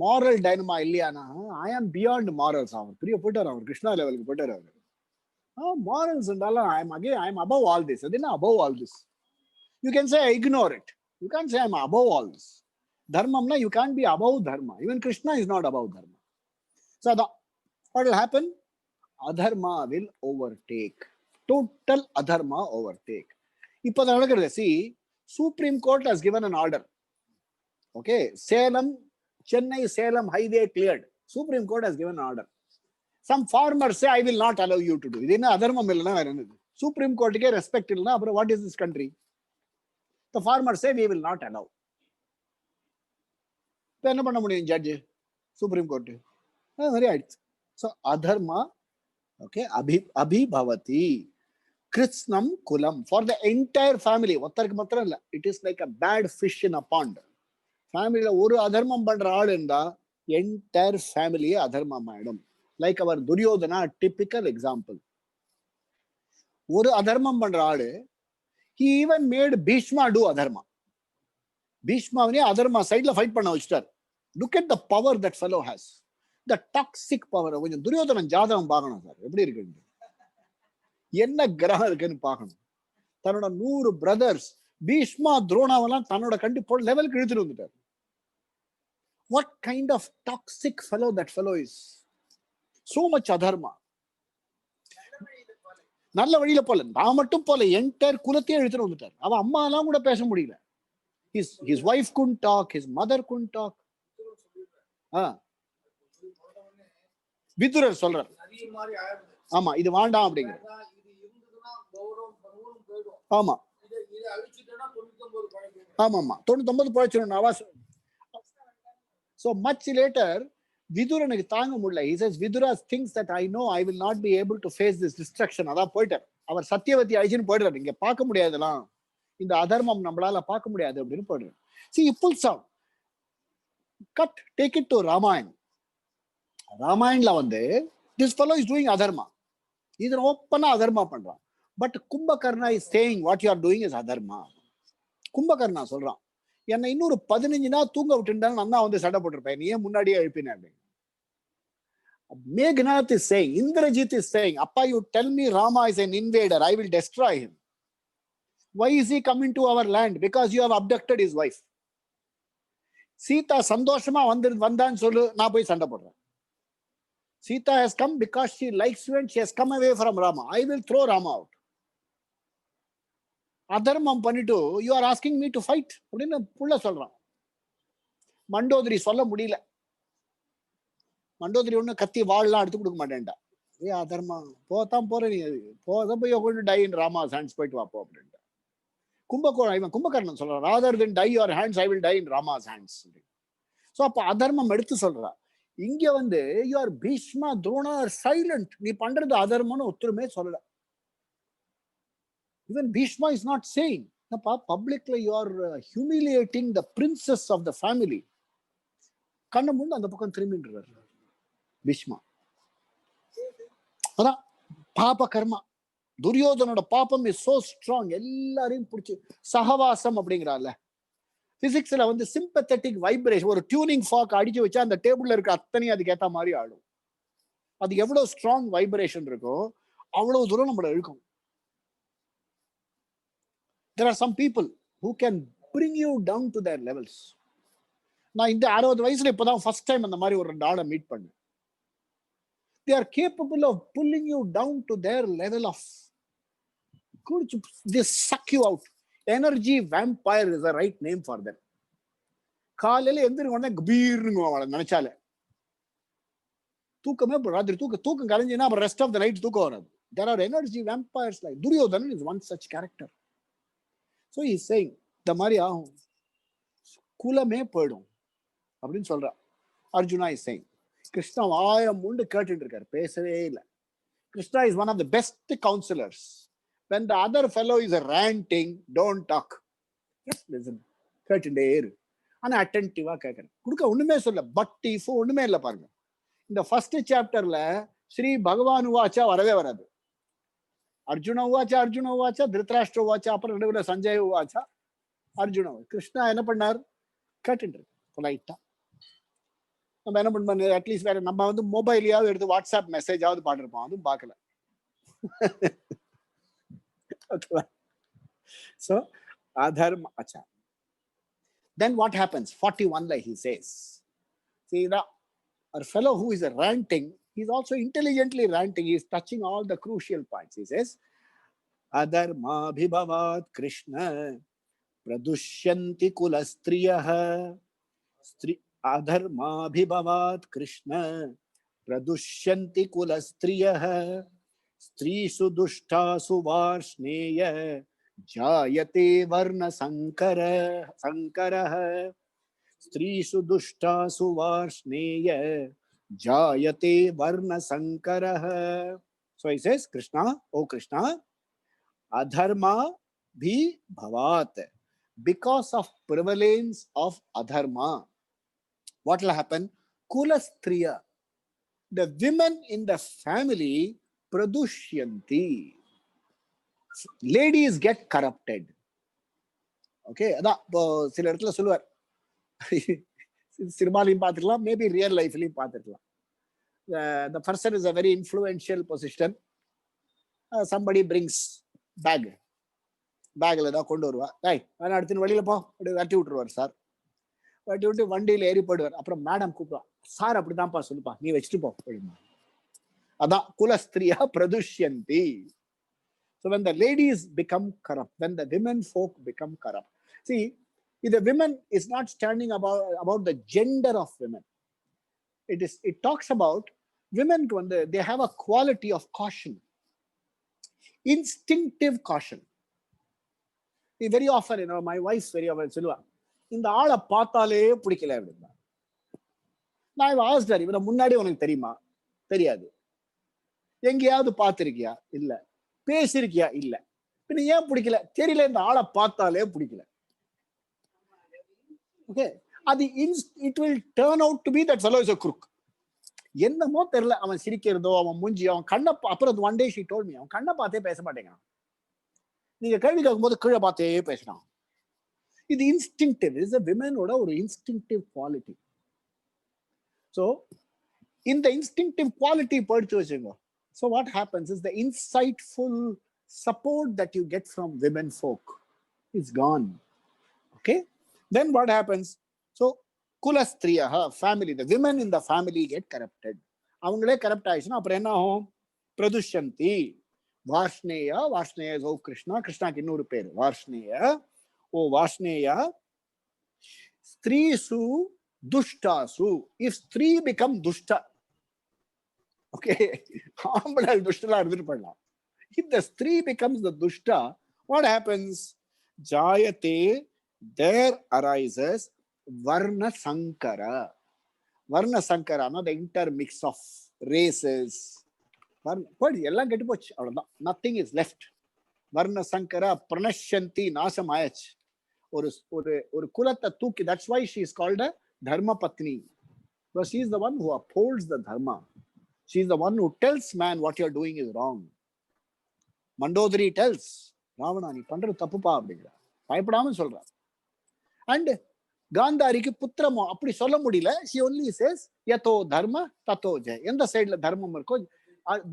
மாரல் டைனமா இல்லையானா, ஐ ஆம் பியாண்ட் மாரல்ஸ். அவர் பெரிய போயிட்டார், அவர் கிருஷ்ணா லெவலுக்கு போயிட்டார் அவர். மாரல்ஸ் இருந்தாலும் I am above all this. அது என்ன above all this? You can say I ignore it. You can't say I'm above all this. Dharmamna, you can't be above dharma. Even Krishna is not above dharma. So what will happen? Adharma will overtake. Total adharma overtake. இப்போ நடக்கிறது, see, Supreme Court has given an order. Okay, Chennai Salem highway cleared. Supreme Court has given an order. Some farmers say I will not allow you to do. இது என்ன அதர்மம் இல்லைன்னா வேற என்னது? Supreme Courtக்கே respect இல்லைன்னா அப்புறம் what is this country? The farmers say we will not allow. இப்போ என்ன பண்ண முடியும் ஜட்ஜ், சுப்ரீம் கோர்ட்? அது மாதிரி ஆயிடுச்சு. ஸோ அதர்மா, ஓகே, அபிபவதி, Kritsnam kulam. For the entire family. ஒருத்தருக்கு மாத்திரம் இல்ல. It is like a bad fish in a pond. ஃபேமிலியில ஒரு அதர்மம் பண்ற ஆள் இருந்தா என்டையர் ஃபேமிலியே அதர்மம் ஆயிடும். லைக் அவர் துரியோதனா டிபிக்கல் எக்ஸாம்பிள். ஒரு அதர்மம் பண்ற ஆளு, he even made Bhishma do adharma. பீஷ்மாவனே adharma சைட்ல ஃபைட் பண்ண வச்சுட்டார். Look at the power that fellow has. The toxic power. கொஞ்சம் துரியோதனன் ஜாதகம் பார்க்கணும் சார், எப்படி இருக்கு, என்ன கிரகம் இருக்குன்னு பார்க்கணும். தன்னோட 100 பிரதர்ஸ் பீஷ்மா துரோணாவெல்லாம் தன்னோட கண்டிப்போ லெவலுக்கு இழுத்துட்டு வந்துட்டார். What kind of toxic fellow that fellow is? So much adharma. நல்ல வழியில போல, நான் மட்டும் போல, என்டையர் குலத்தையே இழுத்துட்டு வந்துட்டார். அவன் அம்மா எல்லாம் கூட பேச முடியல. His wife couldn't talk, his mother couldn't talk. விதுரர் சொல்றார், ஆமா இது வேண்டாம் அப்படிங்கிற. ஆமா ஆமா ஆமா 99 பழைச்சிடும் ஆவாஸ். So much later, விதுரனுக்கு தாங்க முடியல. He says, Vidura thinks that I know I will not be able to face this destruction. அதான் போயிட்டார். அவர் சத்தியவதி அழிச்சுன்னு போயிடுறாரு. இங்க பார்க்க முடியாதுலாம், இந்த அதர்மம் நம்மளால பார்க்க முடியாது அப்படின்னு போயிடுறாரு. See, he pulls out. Cut, take it to Ramayana. ராமாயண்ல வந்து this fellow is doing adharma. இது ஓப்பனா அதர்மா பண்றான். But Kumbhakarna is saying what you are doing is அதர்மா. கும்பகர்ணா சொல்றான், என்னை இன்னொரு 15 நாள் தூங்க விட்டுருந்தாலும் நான் தான் வந்து சண்டை போட்டிருப்பேன், நீ ஏன் முன்னாடியே எழுப்பினேன் அப்படின்னு. Meghnad is saying, Indrajit is saying, Appa, you tell me Rama is an invader, I will destroy him. Why is he coming to our land? Because you have abducted his wife. Sita சந்தோஷமா வந்தான்னு சொல்லு, நான் போய் சண்டை போடுறேன். Sita has come because she likes you and she has come away from Rama. I will throw Rama out. அதர்மம் பண்ணிட்டு you are asking me to fight அப்படின்னு புள்ள சொல்றான். மண்டோதரி சொல்ல முடியல. மண்டோதரி ஒண்ணு கத்தி வாள்லாம் எடுத்து கொடுக்க மாட்டேன்டா. அதர்மா போதான் போற, நீ போதான் போய் கொண்டு டை இன் ராமாஸ் ஹேண்ட்ஸ் போயிட்டு வாப்போ அப்படின்ட்டு. கும்பகர்ணன் சொல்றான், rather than die your hands I will die in Rama's hands. So அப்ப அதர்மம் எடுத்து சொல்றா. இங்க வந்து you are Bhishma Drona are silent. நீ பண்றது அதர்மம்னு ஒத்துருமே சொல்லல. Even Bhishma is not saying, publicly you are humiliating the princess of the family. கண்ண முன்னு அந்த பக்கம் திரும்பின்றார் பீஷ்மா. அதான் பாப கர்மா. துரியோதனோட பாப்பம் இஸ் சோ ஸ்ட்ராங். எல்லாரையும் பிடிச்சி சகவாசம் அப்படிங்கிறார்ல, பிசிக்ஸ்ல வந்து சிம்பத்தட்டிக் வைப்ரேஷன், ஒரு டியூனிங் ஃபாக் அடிச்சு வச்சா அந்த டேபிள்ல இருக்க அத்தனையும் அதுக்கு ஏத்த மாதிரி ஆடும். அது எவ்வளவு ஸ்ட்ராங் வைப்ரேஷன் இருக்கோ அவ்வளவு தூரம் நம்மள இழுக்கும். There are some people who can bring you down to their levels. நான் இந்த 60 வயசுல இப்பதான் ஃபர்ஸ்ட் டைம் அந்த மாதிரி ஒரு ஆளை மீட் பண்ணேன். They are capable of pulling you down to their level of, they suck you out. Energy vampire is the right name for them. காலையில எந்திரிக்க உடனே கபீர்னு அவளை நினைச்சாலே தூக்கமே, ராத்திரி தூக்கம் கலைஞ்சினா அப்புறம் ரெஸ்ட் ஆஃப் த நைட் தூக்கம் வராது. There are energy vampires like Duryodhana is one such character. So he is saying, இந்த மாதிரி ஆகும், குலமே போயிடும் அப்படின்னு சொல்றா. அர்ஜுனா is saying, கிருஷ்ணா ஆயம் உண்டு கேட்டுட்டு இருக்காரு, பேசவே இல்லை. Krishna is one of the best counselors. When the other fellow is ranting, don't talk. Just listen. கேட்டுட்டே இரு. ஆனா அட்டென்டிவா கேட்கறேன். கொடுக்க ஒண்ணுமே சொல்ல, பட் இஃப் ஒண்ணுமே இல்லை பாருங்க. இந்த ஃபர்ஸ்ட் சாப்டர்ல ஸ்ரீ பகவான் உவாச்சா வரவே வராது. அர்ஜுன உவாச்சா, அர்ஜுன உவாச்சா, திருத்தராஷ்டிர உவாச்சா, அப்புறம் நடுவுல சஞ்சய் உவாச்சா, அர்ஜுன. கிருஷ்ணா என்ன பண்ணார்? கேட்டுட்டு பொலைட்டா. நம்ம என்ன பண்ண, அட்லீஸ்ட் வேற நம்ம வந்து மொபைலையாவது எடுத்து வாட்ஸ்அப் மெசேஜாவது பாத்துருப்போம், அதுவும் பார்க்கல. So adharma. Acha. Then what happens? 41 like he says, see that our fellow who is ranting, he's also intelligently ranting. He's touching all the crucial points. He says, adharma bhibavat krishna pradushyanti kulastriyah. Adharma bhibavat krishna pradushyanti kulastriyah. Strisu dushtasu varshneya jayate varna sankarah. Strisu dushtasu varshneya jayate varna sankarah. So he says, Krishna, oh Krishna, adharma bhi bhavat. Because of prevalence of adharma, what will happen? Kulastriya, the women in the family, pradushyanti, ladies get corrupted. Okay, அதான் இப்போ சில இடத்துல சொல்லுவார், சினிமாலையும் பார்த்துக்கலாம், maybe real லைஃப்லையும் பார்த்துருக்கலாம். The person is a very influential position. Somebody brings பேக்ல தான் கொண்டு வருவா. வேணா எடுத்துன்னு வெளியில போ, அப்படி வெட்டி விட்டுருவார் சார். வெட்டி விட்டு வண்டியில ஏறி போயிடுவார். அப்புறம் மேடம் கூப்பிடுவா, சார் அப்படிதான்ப்பா சொல்லுப்பா, நீ வச்சுட்டு போ அப்படிமா. அதான் குலஸ்திரியா பிரதுஷ்யந்தி. So when the ladies become corrupt, when the women folk become corrupt, see, the women is not standing about the gender of women. It talks about women, they have a quality of caution, instinctive caution. Very often, my wife very often சொல்லுவா, இந்த ஆளை பார்த்தாலே பிடிக்கல அப்படின்னா. நான் asked her, இவனை முன்னாடி உனக்கு தெரியுமா? தெரியாது. எங்கேயாவது பார்த்திருக்கியா? இல்ல. பேசிருக்கியா? இல்ல. பின்ன ஏன் பிடிக்கல? தெரியல, இந்த ஆளை பார்த்தாலே பிடிக்கல. ஓகே, அது it will turn out to be that fellow is a crook. என்னமோ தெரியல, அவன் சிரிக்கிறதோ, அவன் மூஞ்சி, அவன் கண்ணை, அப்புறம் one day she told me, அவன் கண்ணை பார்த்தே பேச மாட்டேங்கிறான். நீங்க கேள்வி கேட்கும்போது கீழே பார்த்தே பேசுறான். இது இன்ஸ்டிங்டிவ், இஸ் விமனோட ஒரு இன்ஸ்டிங்டிவ் குவாலிட்டி. ஸோ இந்த இன்ஸ்டிங்டிவ் குவாலிட்டி படிச்சு வச்சுங்க. So what happens is the insightful support that you get from women folk is gone. Okay, then what happens? So kulastriya, family, the women in the family get corrupted. அவங்களே corrupt ஆயிடுச்சுன்னா அப்புறம் என்ன ஆகும்? பிரதுஷந்தி. வாஷ்ணேயா, வாஷ்ணேயா ஓ கிருஷ்ணா, கிருஷ்ணாக்கு இன்னொரு பேரு வாஷ்ணேயா. ஓ வாஷ்ணேயா, ஸ்திரீசு துஷ்டாசு. If ஸ்திரீ become dushta, okay, ஆம்பளை துஷ்டலா இருந்துட்டு பண்ணலாம். If the ஸ்திரீ becomes the dushta, what happens? Jayate, there arises varna sankara. Varna sankara, the intermix of races. எல்லாம் கெட்டு போச்சு, அவ்வளவுதான். Nothing is left. வர்ண சங்கரா பிரணஷ்யந்தி, நாசம் ஆயாச்சு. ஒரு குலத்தை தூக்கி, that's why she is called a dharma patni, because she is the one who upholds the dharma. She is the one who tells man what you are doing is wrong. Mandodari tells Ravana, நீ பண்றது தப்புப்பா அப்படிங்கிற, பயப்படாம சொல்ற. And காந்தாரிக்கு புத்திரமோ அப்படி சொல்ல முடியல. she only says யதோ தர்ம ததோ ஜெய. எந்த சைடுல தர்மம் இருக்கோ.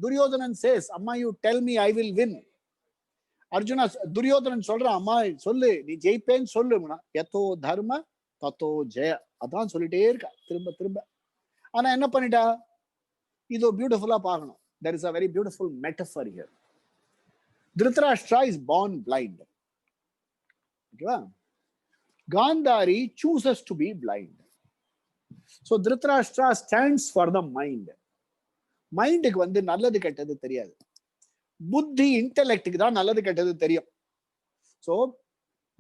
துரியோதனன் says, அம்மா you tell me I will win. Arjuna, Duryodhanan சொல்றான், அம்மா சொல்லு, நீ ஜெயிப்பேன்னு சொல்லு. யதோ தர்ம ததோ ஜெய, அதான் சொல்லிட்டே இருக்கா திரும்ப திரும்ப. ஆனா என்ன பண்ணிட்டா? இதோ பியூட்டிஃபுல்லா பார்க்கணும். There is a very beautiful metaphor here. Dhritarashtra is born blind. Okay, Gandhari chooses to be blind. So Dhritarashtra stands for the mind. மைண்டுக்கு நல்லது கெட்டது தெரியாது. புத்தி, இன்டெலெக்டுக்கு தான் நல்லது கெட்டது தெரியும். So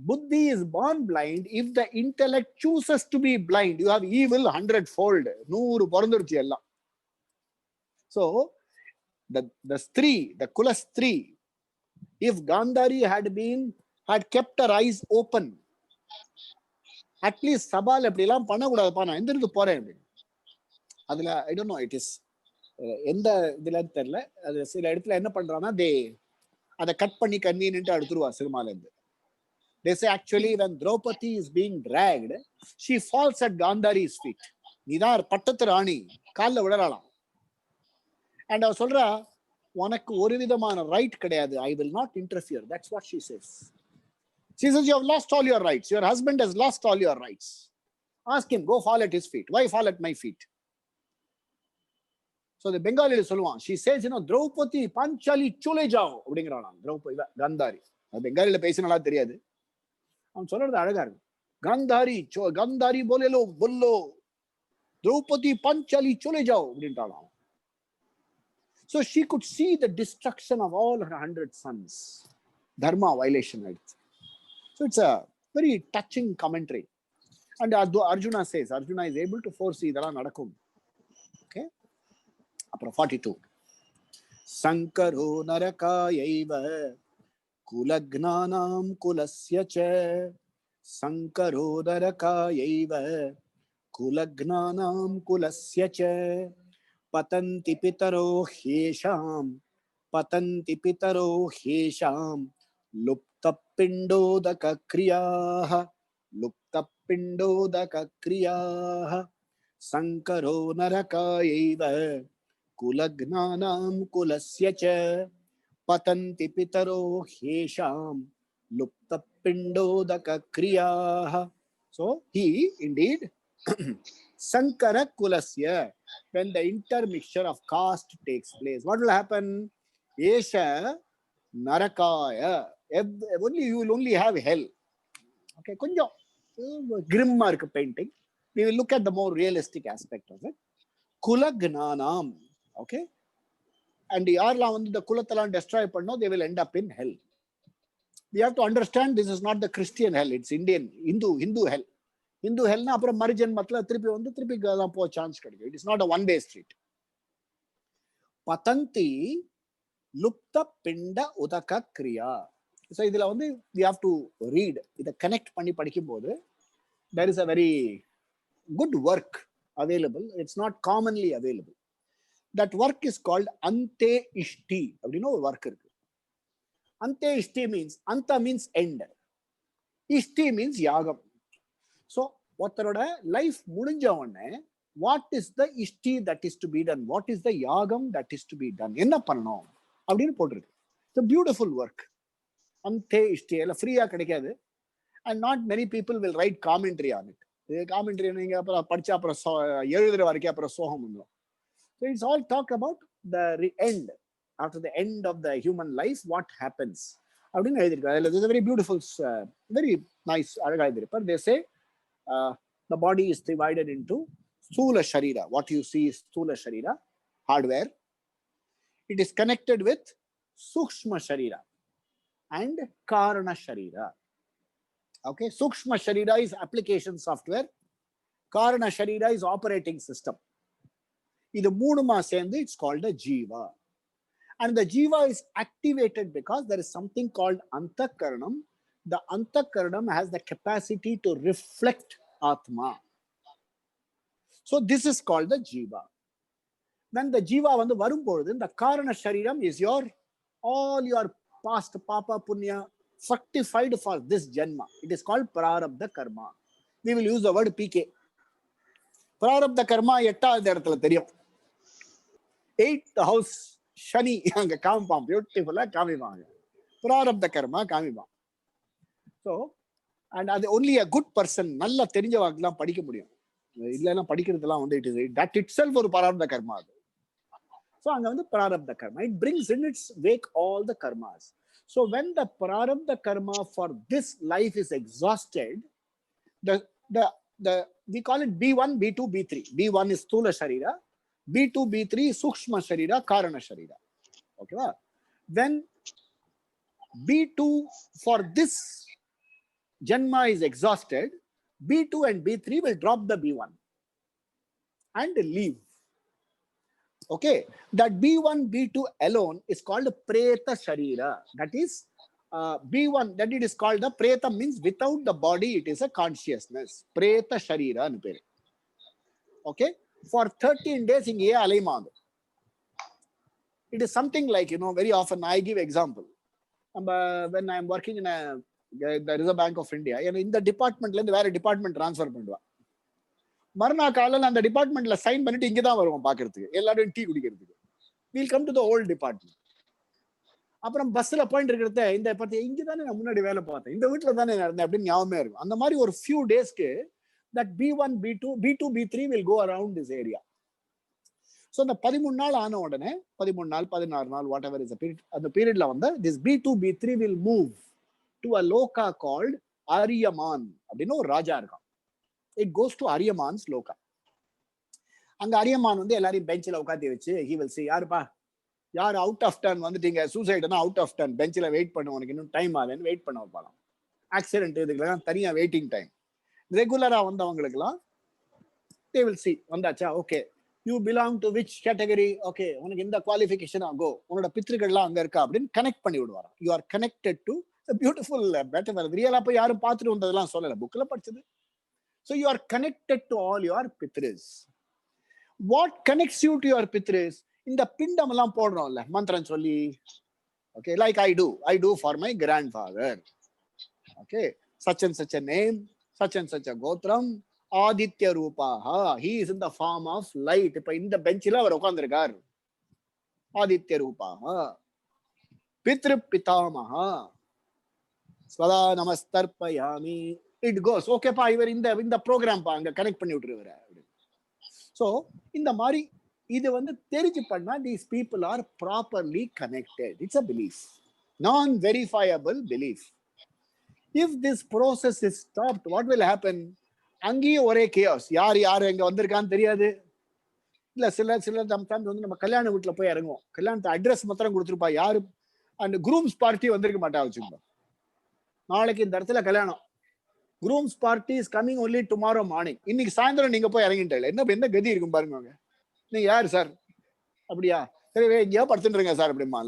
buddhi is born blind. If the intellect chooses to be blind, you have evil 100-fold. 100 பிறந்துருச்சு எல்லாம். So the stree, the kula stree, if Gandhari had kept her eyes open, at least சபால் அப்படி எல்லாம் பண்ணக்கூடாதுப்பா, நான் எந்திருந்து போறேன் அப்படின்னு. அதுல I don't know, it is எந்த இதுல தெரியல. அது சில இடத்துல என்ன பண்றான்னா, அதை கட் பண்ணி கன்வீனியன்ட்டா எடுத்துருவா சினிமால இருந்து. They say actually when Draupadi is being dragged, she falls at Gandhari's feet. நீதான் பட்டத்து ராணி, காலில் விடலாம். அண்ட் அவ சொல்றா, உனக்கு ஒரு விதமான ரைட் கிடையாது. I will not interfere. That's what she says. She says you have lost all your rights. Your husband has lost all your rights. Ask him, go fall at his feet. Why fall at my feet? So the Bengali சொல்லுவான், she says, Draupadi Panchali Sule ஜாவ் அப்படிங்கிறான். திரௌபதி கந்தாரி, அது பெங்காலில பேசினாலா தெரியாது. அவன் சொல்றது அழகா இருக்கு. கந்தாரி போலேலோ பொல்லோ, திரௌபதி பாஞ்சாலி சூலே ஜாவ் அப்படின்றான். So she could see the destruction of all her 100 sons. Dharma violation ஆயிடுச்சு. So it's a very touching commentary. And Arjuna says, Arjuna is able to foresee இதெல்லாம் நடக்கும். Okay. அப்புறம் 42. சங்கரோ நரகாயைவ कुलज्ञानां कुलस्य च संकरोदरकायैव कुलज्ञानां कुलस्य च पतन्ति पितरो ह्येषां पतन्ति पितरो ह्येषां लुप्तपिण्डोदकक्रियाः लुप्तपिण्डोदकक्रियाः संकरो नरकायैव कुलज्ञानां कुलस्य च पतन्ति पितरो ह्येषां लुप्तपिण्डोदकक्रियाः. So he indeed Sankara Kulasya, when the intermixture of caste takes place, what will happen? Esha Narakaya. Only you will only have hell. Okay, konjam grim mark painting. We will look at the more realistic aspect of it. Kulagnanam. Okay. And யாரெல்லாம் வந்து இந்த குலத்தெல்லாம் destroy பண்ணோ, they will end up in hell. We have to understand this is not the Christian hell, it's Indian, Hindu hell. Hindu hell na அப்புறம் மறுஜென்மத்துல திருப்பி தான் போக chance கிடைக்கும். It is not a one way street. பதந்தி லுப்த பிண்ட உதக Kriya. So இதுல வந்து we have to read, இதை connect பண்ணி படிக்கும்போது there is a very good work available. It's not commonly available. That work is called Ante Ishti. அப்படின்னா ஒரு work இருக்கு. Ante Ishti means, Anta means end. Ishti means yagam. So ஒருத்தரோட life முடிஞ்ச உடனே what is the ishti that is to be done? What is the yagam that is to be done? என்ன பண்ணணும் அப்படின்னு போட்டிருக்கு. It's a beautiful work. Ante Ishti எல்லாம் ஃப்ரீயா கிடைக்காது. And not many people will write commentary on it. Commentary நீங்க அப்புறம் படிச்சா அப்புறம் எழுதுற வரைக்கும் அப்புறம் சோகம் வந்துடும். So it's all talk about the end. After the end of the human life, what happens? அப்படின்னு எழுதியிருக்காரு. It's a very beautiful, very nice அழகா எழுதியிருப்பார். They say the body is divided into Sthula Sharira. What you see is Sthula Sharira, hardware. It is connected with Sukshma Sharira and Karana Sharira. Okay, Sukshma Sharira is application software. Karana Sharira is operating system. இது மூணுமா சேர்ந்து it's called a jiva. And the jiva is activated because there is something called antakaranam. The antakaranam has the capacity to reflect atma. So this is called the jiva. When the jiva வந்து வரும்பொழுது, the karana shariram is your all your past papa punya fructified for this janma. It is called prarabdha karma. We will use the word PK. Prarabdha karma எட்டாவது இடத்துல தெரியும். 8th house Shani அங்க காமிப்பான், பியூட்டிஃபுல்லா காமிப்பாங்க. பிராரப்த கர்மா காமிப்பான். ஸோ அண்ட் அது ஒன்லி அ குட் பர்சன், நல்லா தெரிஞ்சவாக்கெல்லாம் படிக்க முடியும். இல்லைன்னா படிக்கிறதுலாம் வந்து it is that itself ஒரு பிராரப்த கர்மா அது. ஸோ அங்க வந்து பிராரப்த கர்மா, it brings in its wake all the karmas. So when the பிராரப்த கர்மா for this life is exhausted, we call it B1, B2, B3. B1 is Sthula Sharira, B2, B3 Sukshma Sharira, Karana Sharira. Okay, when B2 for this Janma is exhausted, B2 and B3 will drop the B1 and leave. Okay, that B1, B2 alone is called Preta Sharira. That is B1, that it is called the Preta means without the body it is a consciousness. Preta Sharira. Okay. For 13 days in Alayman. It is something like, very often I give example. When I am working in the Reserve Bank of India, in the department, where a department transfer பண்ணுவா. மறுநா காலையில் அந்த டிபார்ட்மெண்ட்ல sign பண்ணிட்டு இங்கே தான் வருவோம் பார்க்கறதுக்கு, எல்லாரும் டீ குடிக்கிறதுக்கு. We'll come to the old department. அப்புறம் பஸ்ல பாயிண்ட் இருக்கிறத இந்த பத்தி இங்கே தானே நான் முன்னாடி வேலை பார்த்தேன், இந்த வீட்டில் தானே நடந்தேன் அப்படின்னு ஞாபகமே இருக்கும். அந்த மாதிரி ஒரு ஃபியூ டேஸ்க்கு that B1, B2, B3 will go around this area. So the 13 நாள் ஆன உடனே 13 நாள் 16 நாள் whatever is the period, அந்த பீரியட்ல வந்து this B2, B3 will move to a loka called Aryaman. அப்படின்னு ஒரு ராஜா இருக்கான். It goes to Aryaman's loka. அங்க அரியமான் வந்து எல்லாரையும் பெஞ்சில் உட்காந்து வச்சு he will say, யார் அவுட் ஆஃப் டர்ன் வந்துட்டீங்க, சூசைடுனா அவுட் ஆஃப் டர்ன், பெஞ்சில் வெயிட் பண்ண, உனக்கு இன்னும் டைம் ஆகுதுன்னு வெயிட் பண்ண வைப்பாங்க. ஆக்சிடென்ட் இதுக்கெல்லாம் தனியாக வெயிட்டிங் டைம். ரெகுலரா வந்தவங்களுக்குலாம் they will see, வந்தாச்சா okay you belong to which category, okay உனக்கு இந்த குவாலிஃபிகேஷன் ஆகோ, உன்னோட பித்ருக்கள்லாம் அங்க இருக்கா அப்படின்னு கனெக்ட் பண்ணி விடுவார். You are connected to beautiful better. ரியலா போய் யாரும் பார்த்துட்டு வந்ததெல்லாம் சொல்லல, புக்ல படிச்சது. So you are connected to all your pitris. What connects you to your pitris? இந்த பிண்டம் எல்லாம் போடுறோம்ல மந்திரம் சொல்லி, okay, like I do for my grandfather, okay, such and such a name, such and such a gotram, Aditya ரூபாஹா, he is in the form of light. இப்ப இந்த பெஞ்சில அவர் உட்கார்ந்திருக்கார், ஆதித்ய ரூபாஹா. பித்ரு பிதாமஹா ஸ்வதா நமஸ்தர்ப்பயாமி. It goes, ஓகேப்பா இவர் இந்த ப்ரோக்ராம் அங்க கனெக்ட் பண்ணி விட்டுருவாரு. ஸோ இந்த மாதிரி இது வந்து தெரிஞ்சு பண்ணா these people are properly connected. It's a belief, non-verifiable belief. If this process is stopped, what will happen? அங்கேயும் ஒரே chaos. யார் எங்க வந்திருக்கான்னு தெரியாது. இல்ல சில வந்து நம்ம கல்யாண வீட்டுல போய் இறங்குவோம், கல்யாணத்தை அட்ரஸ் மாத்திரம் கொடுத்துருப்பா, யாரு அந்த குரூம்ஸ் பார்ட்டி வந்திருக்க மாட்டா வச்சுக்கோ. நாளைக்கு இந்த இடத்துல கல்யாணம், groom's party is coming only tomorrow morning. இன்னைக்கு சாயந்தரம் நீங்க போய் இறங்கிட்டே என்ன கதி இருக்கும் பாருங்க. நீங்க யாரு சார்? அப்படியா, சரி எங்கேயா படுத்துட்டுருங்க சார் அப்படிமா.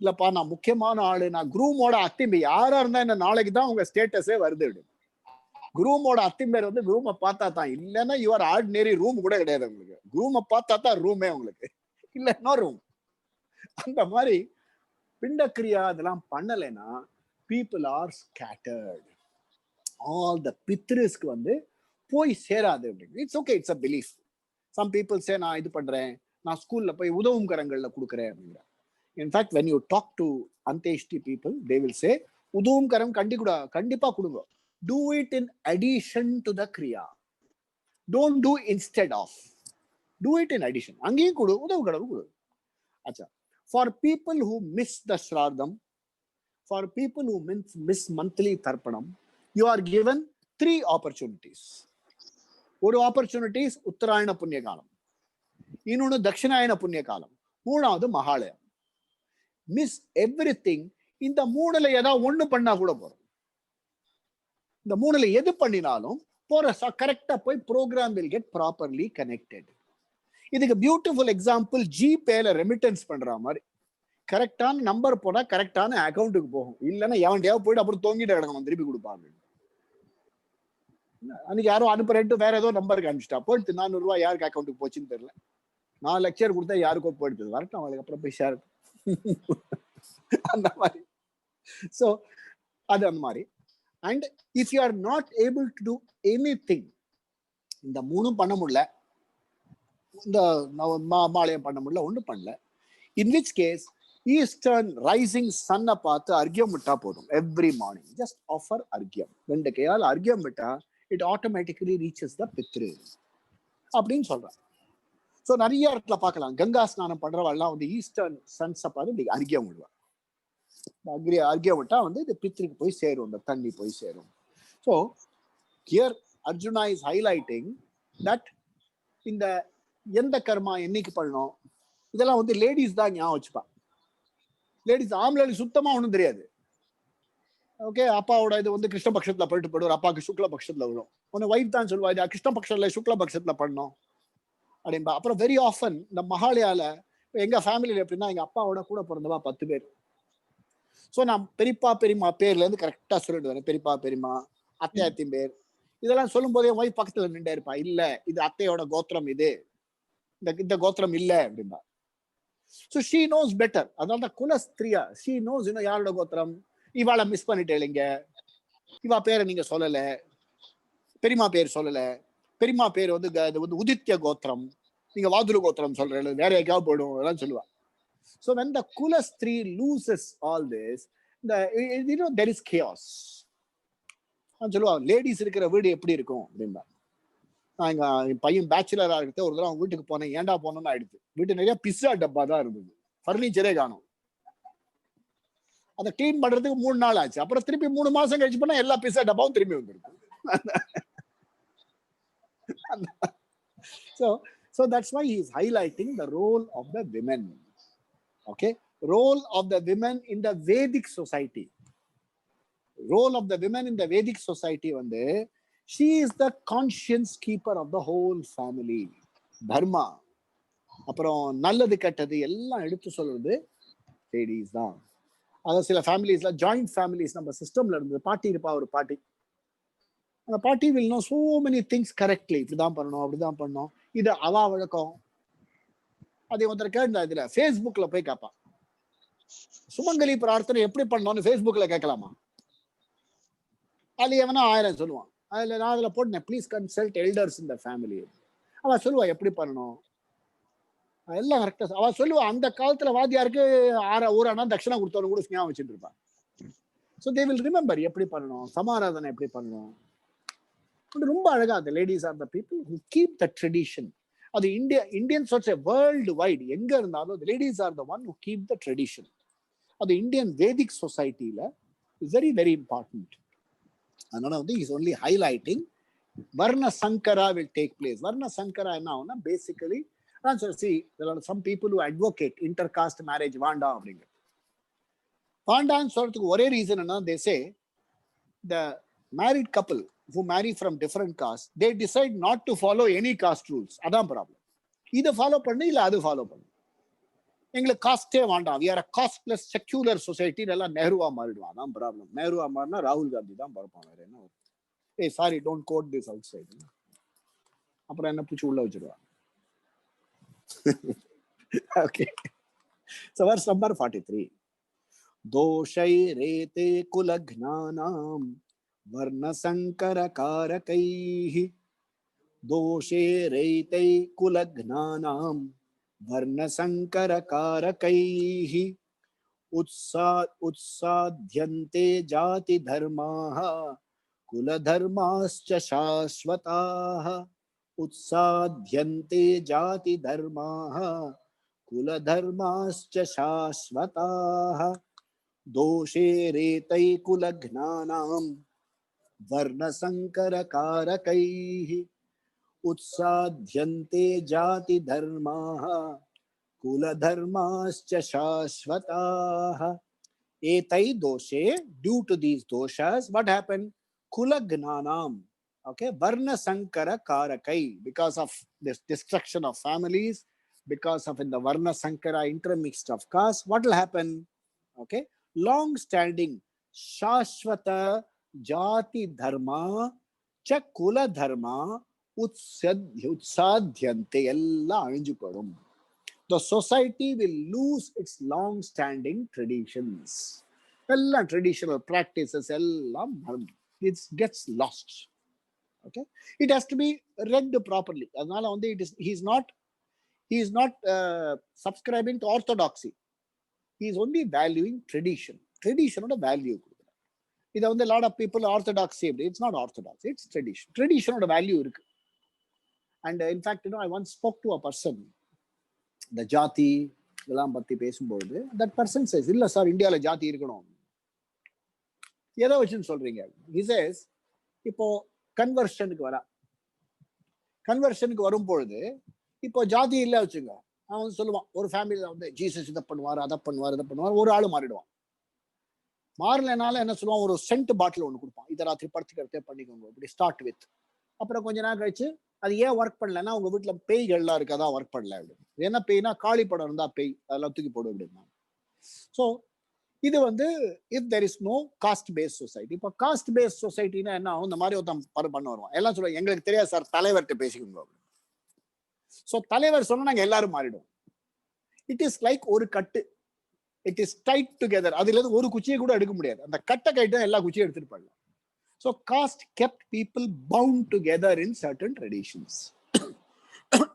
இல்லப்பா நான் முக்கியமான ஆளு, நான் குரூமோட அத்திம்பை, யாரா இருந்தா என்ன நாளைக்கு தான் உங்க ஸ்டேட்டஸே வருது. குரூமோட அத்திம்பேர் வந்து குரூமை பார்த்தா தான், இல்லைன்னா யுவர் ஆர்டினரி ரூம் கூட கிடையாது உங்களுக்கு. குரூமை பார்த்தா தான் ரூமே உங்களுக்கு, இல்லைன்னா ரூம். அந்த மாதிரி பிண்டக்கிரியா இதெல்லாம் பண்ணலைன்னா people are scattered. All the pitrisக்கு வந்து போய் சேராது அப்படின்னு. It's okay, it's a belief. Some people say நான் இது பண்றேன், நான் ஸ்கூல்ல போய் உதவும் கரங்கள்ல கொடுக்குறேன் அப்படிங்கிற. In fact when you talk to அந்தேஷ்டி people, they will say உதவும் கரம் கண்டிப்பா கொடுங்க. Do it in addition to the kriya. Don't do instead of. Do it in addition. அங்கேயும் கொடு, உதவு கரம் கொடு. அச்சா, for people who miss the shradam, for people who miss monthly tarpanam, you are given 3 opportunities. ஒரு opportunities உத்தராயண புண்ணிய காலம், இன்னொன்னு தட்சிணாயன புண்ணிய காலம், மூணாவது மகாலயம். Miss everything. இந்த மூணுல ஏதாவது ஒண்ணு பண்ணா கூட போறோம். இந்த மூணுல எது பண்ணினாலும் போற கரெக்டா போய் program will get properly connected. இதுக்கு பியூட்டிஃபுல் எக்ஸாம்பிள் ஜிபேல ரெமிட்டன்ஸ் பண்ற மாதிரி. கரெக்டான நம்பர் போனா கரெக்டான அக்கௌண்ட்டுக்கு போகும், இல்லைன்னா எவன்டையாவது போயிட்டு அப்புறம் தொங்கிட்டு கிடக்கணும், திருப்பி கொடுப்பாங்க. அன்னைக்கு யாரும் அனுப்புறேன்ட்டு வேற ஏதோ நம்பருக்கு அனுப்பிச்சிட்டா, போயிட்டு 400 ரூபாய் யாருக்கு அக்கௌண்ட்டுக்கு போச்சுன்னு தெரியல. 4 லட்சம் கொடுத்தா யாருக்கோ போயிடுது, வரட்டும் அவளுக்கு அப்புறம் போய் ஷேர். அந்த மாதிரி. ஸோ அது அந்த மாதிரி. And if you are not able to two anything, இந்த மூணும் பண்ண முடியல, இந்த மாலயம் பண்ண முடியல, ஒன்றும் பண்ணல, in which case eastern rising சன்னை பார்த்து அர்க்கியம் விட்டா போதும். எவ்ரி மார்னிங் ஜஸ்ட் ஆஃபர் அர்க்கியம். 2 கையால் அர்க்கியம் விட்டா இட் ஆட்டோமேட்டிக்கலி ரீச்சஸ் த பித்ரு அப்படின்னு சொல்றேன். ஸோ நிறைய இடத்துல பார்க்கலாம், கங்கா ஸ்நானம் பண்றவெல்லாம் வந்து ஈஸ்டர்ன் சன்ஸை பார்த்து இப்படி அர்க்கியம் விடுவார். அர்க்கியம் விட்டா வந்து இந்த பித்ருக்கு போய் சேரும், இந்த தண்ணி போய் சேரும். So here Arjuna is highlighting that இந்த எந்த கர்மா என்னைக்கு பண்ணணும் இதெல்லாம் வந்து லேடிஸ் தான் ஞாபகம் வச்சுப்பா. லேடிஸ், ஆம்பளை சுத்தமா ஒன்றும் தெரியாது. ஓகே, அப்பாவோட இது வந்து கிருஷ்ண பட்சத்துல போயிட்டு போயிடுவார், அப்பாவுக்கு சுக்ல பட்சத்துல விடும். ஒன்னு ஒய்ஃப் தான் சொல்லுவா, இது கிருஷ்ண பட்சத்துல சுக்ல பட்சத்துல பண்ணணும் அப்படின்பா. அப்புறம் வெரி ஆஃபன் இந்த மகாலயால எங்க ஃபேமிலியில எப்படின்னா, எங்க அப்பாவோட கூட பிறந்தவா 10 பேர். ஸோ நான் பெரியப்பா பெரியம்மா பேர்ல இருந்து கரெக்டா சொல்லிட்டு வரேன். பெரியப்பா பெரியம்மா, அத்தை அத்தின் பேர், இதெல்லாம் சொல்லும் போதே ஒய்ஃப் பக்கத்துல நின்று இருப்பா. இல்ல இது அத்தையோட கோத்திரம், இது இந்த கோத்திரம் இல்ல அப்படின்பா. So she knows better. அதனால தான் குலஸ்திரியா, she knows இன்னும் யாரோட கோத்திரம். இவாளை மிஸ் பண்ணிட்டேங்க, இவா பேரை நீங்க சொல்லல, பெரியமா பேர் சொல்லல, பெரியமா பேர் வந்து உதித்ய கோத்திரம், நீங்க வாதுரு கோத்திரம் சொல்றீங்க, வேற எங்கேயாவது போயிடும் அதெல்லாம் சொல்லுவா. So when the kulastri loses all this, there is chaos. சொல்லுவா, லேடிஸ் இருக்கிற வீடு எப்படி இருக்கும் அப்படின்பா. நான் என் பையன் பேச்சுலரா இருக்க ஒரு தடவை வீட்டுக்கு போனேன், ஏன்டா போனோம்னு ஆயிடுச்சு. வீட்டு நிறைய பிஸ்ஸா டப்பா தான் இருந்தது, பர்னிச்சரே காணும். அதை கிளீன் பண்றதுக்கு 3 நாள் ஆச்சு. அப்புறம் திருப்பி 3 மாசம் கழிச்சு பண்ணா எல்லா பிஸ்ஸா டப்பாவும் திரும்பி வந்துருக்கு. So that's why he is highlighting the role of the women. Okay, role of the women in the Vedic society. Role of the women in the Vedic society வந்து, she is the conscience keeper of the whole family. தர்மா, அப்புறம் நல்லது கெட்டது எல்லாம் எடுத்து சொல்றது ladies தான். அதாவது சில ஃபேமிலிஸ்ல ஜாயிண்ட் ஃபேமிலிஸ் நம்ம சிஸ்டம்ல இருந்தது, பாட்டி இருப்பா ஒரு பாட்டி, அந்த பாட்டி will know so many things correctly, இப்படிதான் பண்ணணும் அப்படிதான் பண்ணணும், இது அவா வழக்கம். அதை ஒருத்தர் கேட்டா இதுல ஃபேஸ்புக்ல போய் கேட்பான், சுமங்கலி பிரார்த்தனை எப்படி பண்ணணும்னு ஃபேஸ்புக்ல கேட்கலாமா? அது எவனா 1000 சொல்லுவான். அதுல நான் அதுல போட்டேன், ப்ளீஸ் கன்சல்ட் எல்டர்ஸ் இந்த ஃபேமிலி. அவ சொல்லுவா எப்படி பண்ணணும், எல்லாம் கரெக்டா அவ சொல்லுவா. அந்த காலத்துல வாத்தியாருக்கு ஒரு அண்ணா தட்சிணா கொடுத்தவங்க கூட ஞாபகம் வச்சுட்டு இருப்பான். ஸோ தே வில் ரிமெம்பர் எப்படி பண்ணணும், சமாராதனை எப்படி பண்ணணும். ரொம்ப அழகா அந்த ladies R the people who keep the tradition. அது இந்தியன் வேர்ல்டு வைட் எங்க இருந்தாலும் ladies R the one who keep the tradition. அது இந்தியன் வேதிக் சொசைட்டில வெரி வெரி இம்பார்ட்டன்ட். அதனால வந்து இஸ் ஒன்லி ஹைலைட்டிங் வர்ண சங்கரா வில் டேக் பிளேஸ். வர்ண சங்கரா என்ன ஆகும்னா basically see there are some people who advocate intercaste marriage வேண்டாம் அப்படிங்க. வேண்டாம்னு சொல்றதுக்கு ஒரே ரீசன் என்ன, they say the married couple who marry from different castes, they decide not to follow any caste rules. அதான் ப்ராப்ளம். இதை ஃபாலோ பண்ணு இல்ல அது ஃபாலோ பண்ணு, எங்களுக்கு காஸ்டே வேண்டாம், we are a casteless secular society, எல்லாம் நேருவா மாறிடுவான். அதான் ப்ராப்ளம். நேருவா மாறினா ராகுல் காந்தி தான் பிறப்பான், வேற என்ன. ஏய் sorry, don't quote this outside, அப்புறம் என்ன பூச்சி உள்ள வச்சிருவான். Okay, so verse number 43. दोषैरेते कुलघ्नानां वर्णसङ्करकारकैः, दोषैरेते कुलघ्नानां वर्णसङ्करकारकैः, उत्साद्यन्ते जातिधर्माः कुलधर्माश्च शाश्वताः, उत्साद्यन्ते जातिधर्माः कुलधर्माश्च शाश्वताः, दोषैरेतै कुलघ्नानां वर्णसङ्करकारकैः, उत्साद्यन्ते जातिधर्माः कुलधर्माश्च शाश्वताः. एतै दोषे, due to these doshas, what happened? Kulagnanam, okay, varna sankara karakai, because of this destruction of families, because of in the varna sankara intermixed of caste, what will happen? Okay, long standing shashvata jati dharma cha kula dharma utsadhyante ella alinju padum. The society will lose its long standing traditions. Ella traditional practices ella it gets lost. Okay, it has to be read properly. Adnala onde it is, he is not subscribing to orthodoxy. He is only valuing tradition. Tradition oda value. Idu வந்து a lot of people orthodoxy, it's not orthodox, it's tradition. Tradition oda value irukku. And in fact, I once spoke to a person, the ஜாதி இதெல்லாம் பத்தி பேசும்போது that person says, இல்ல sir இந்தியால ஜாதி இருக்கணும். எதை வச்சுன்னு சொல்றீங்க? He says, இப்போ கன்வர்ஷனுக்கு வரும் பொழுது இப்போ ஜாதி இல்ல வச்சுங்க, அவன் சொல்லுவான் ஒரு ஃபேமிலியில வந்து ஜீசஸ் இதை பண்ணுவார் அதை பண்ணுவார், ஒரு ஆளு மாறிடுவான். மாறலனால என்ன சொல்லுவான், ஒரு சென்ட் பாட்டில் ஒன்று கொடுப்பான், இதை ராத்திரி படுத்துக்கிறதே பண்ணிக்கோங்க, இப்படி ஸ்டார்ட் வித். அப்புறம் கொஞ்ச நேரம் கழிச்சு அது ஏன் ஒர்க் பண்ணலன்னா உங்க வீட்டுல பேய்கள்லாம் இருக்கு, அதான் ஒர்க் பண்ணல அப்படின்னு. என்ன பேய்னா காளி படம் இருந்தா பேய், அதெல்லாம் தூக்கி போடும் அப்படின்னா. ஸோ இது வந்து if there is no caste based society. இப்போ காஸ்ட் பேஸ்ட் சொசைட்டினா என்ன ஆகும், இந்த மாதிரி ஒருத்தன் பண்ண வருவான், எல்லாம் சொல்லுவாங்க எங்களுக்கு தெரியாது சார் தலைவர்கிட்ட பேசிக்கோங்க. ஸோ தலைவர் சொன்னா நாங்க எல்லாரும் மாறிடும். இட் இஸ் லைக் ஒரு கட்டு, இட் இஸ் டைட் டுகெதர். அதுல இருந்து ஒரு குச்சியை கூட எடுக்க முடியாது, அந்த கட்டை கைட்டு எல்லா குச்சியும் எடுத்துட்டு போயிடலாம். So caste kept people bound together in certain traditions.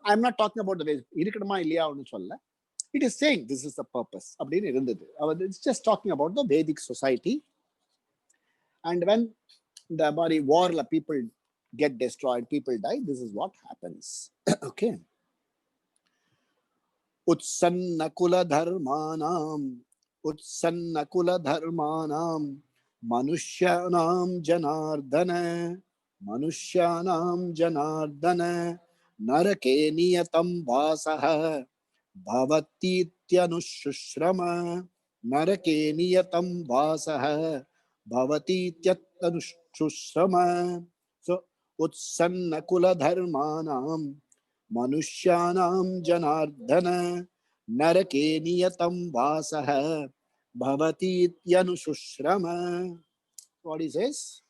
I'm not talking about the way இருக்கணுமா இல்லையா ஒன்னு சொல்ல. It is saying this is the purpose அப்படின்னு இருந்தது. It's just talking about the Vedic society. And when the body war, people get destroyed, people die, this is what happens. Okay. Utsanna kula dharmanam मनुष्याणां जनार्दन नरके नियतं वासः भवतीत्यनुशुश्रम, नरके नियतं वासः भवतीत्यनुशुश्रम. So उत्सन्न कुलधर्माणां मनुष्याणां जनार्दन नरके नियतं वासः भवतीत्यनुशुश्रम. What he says?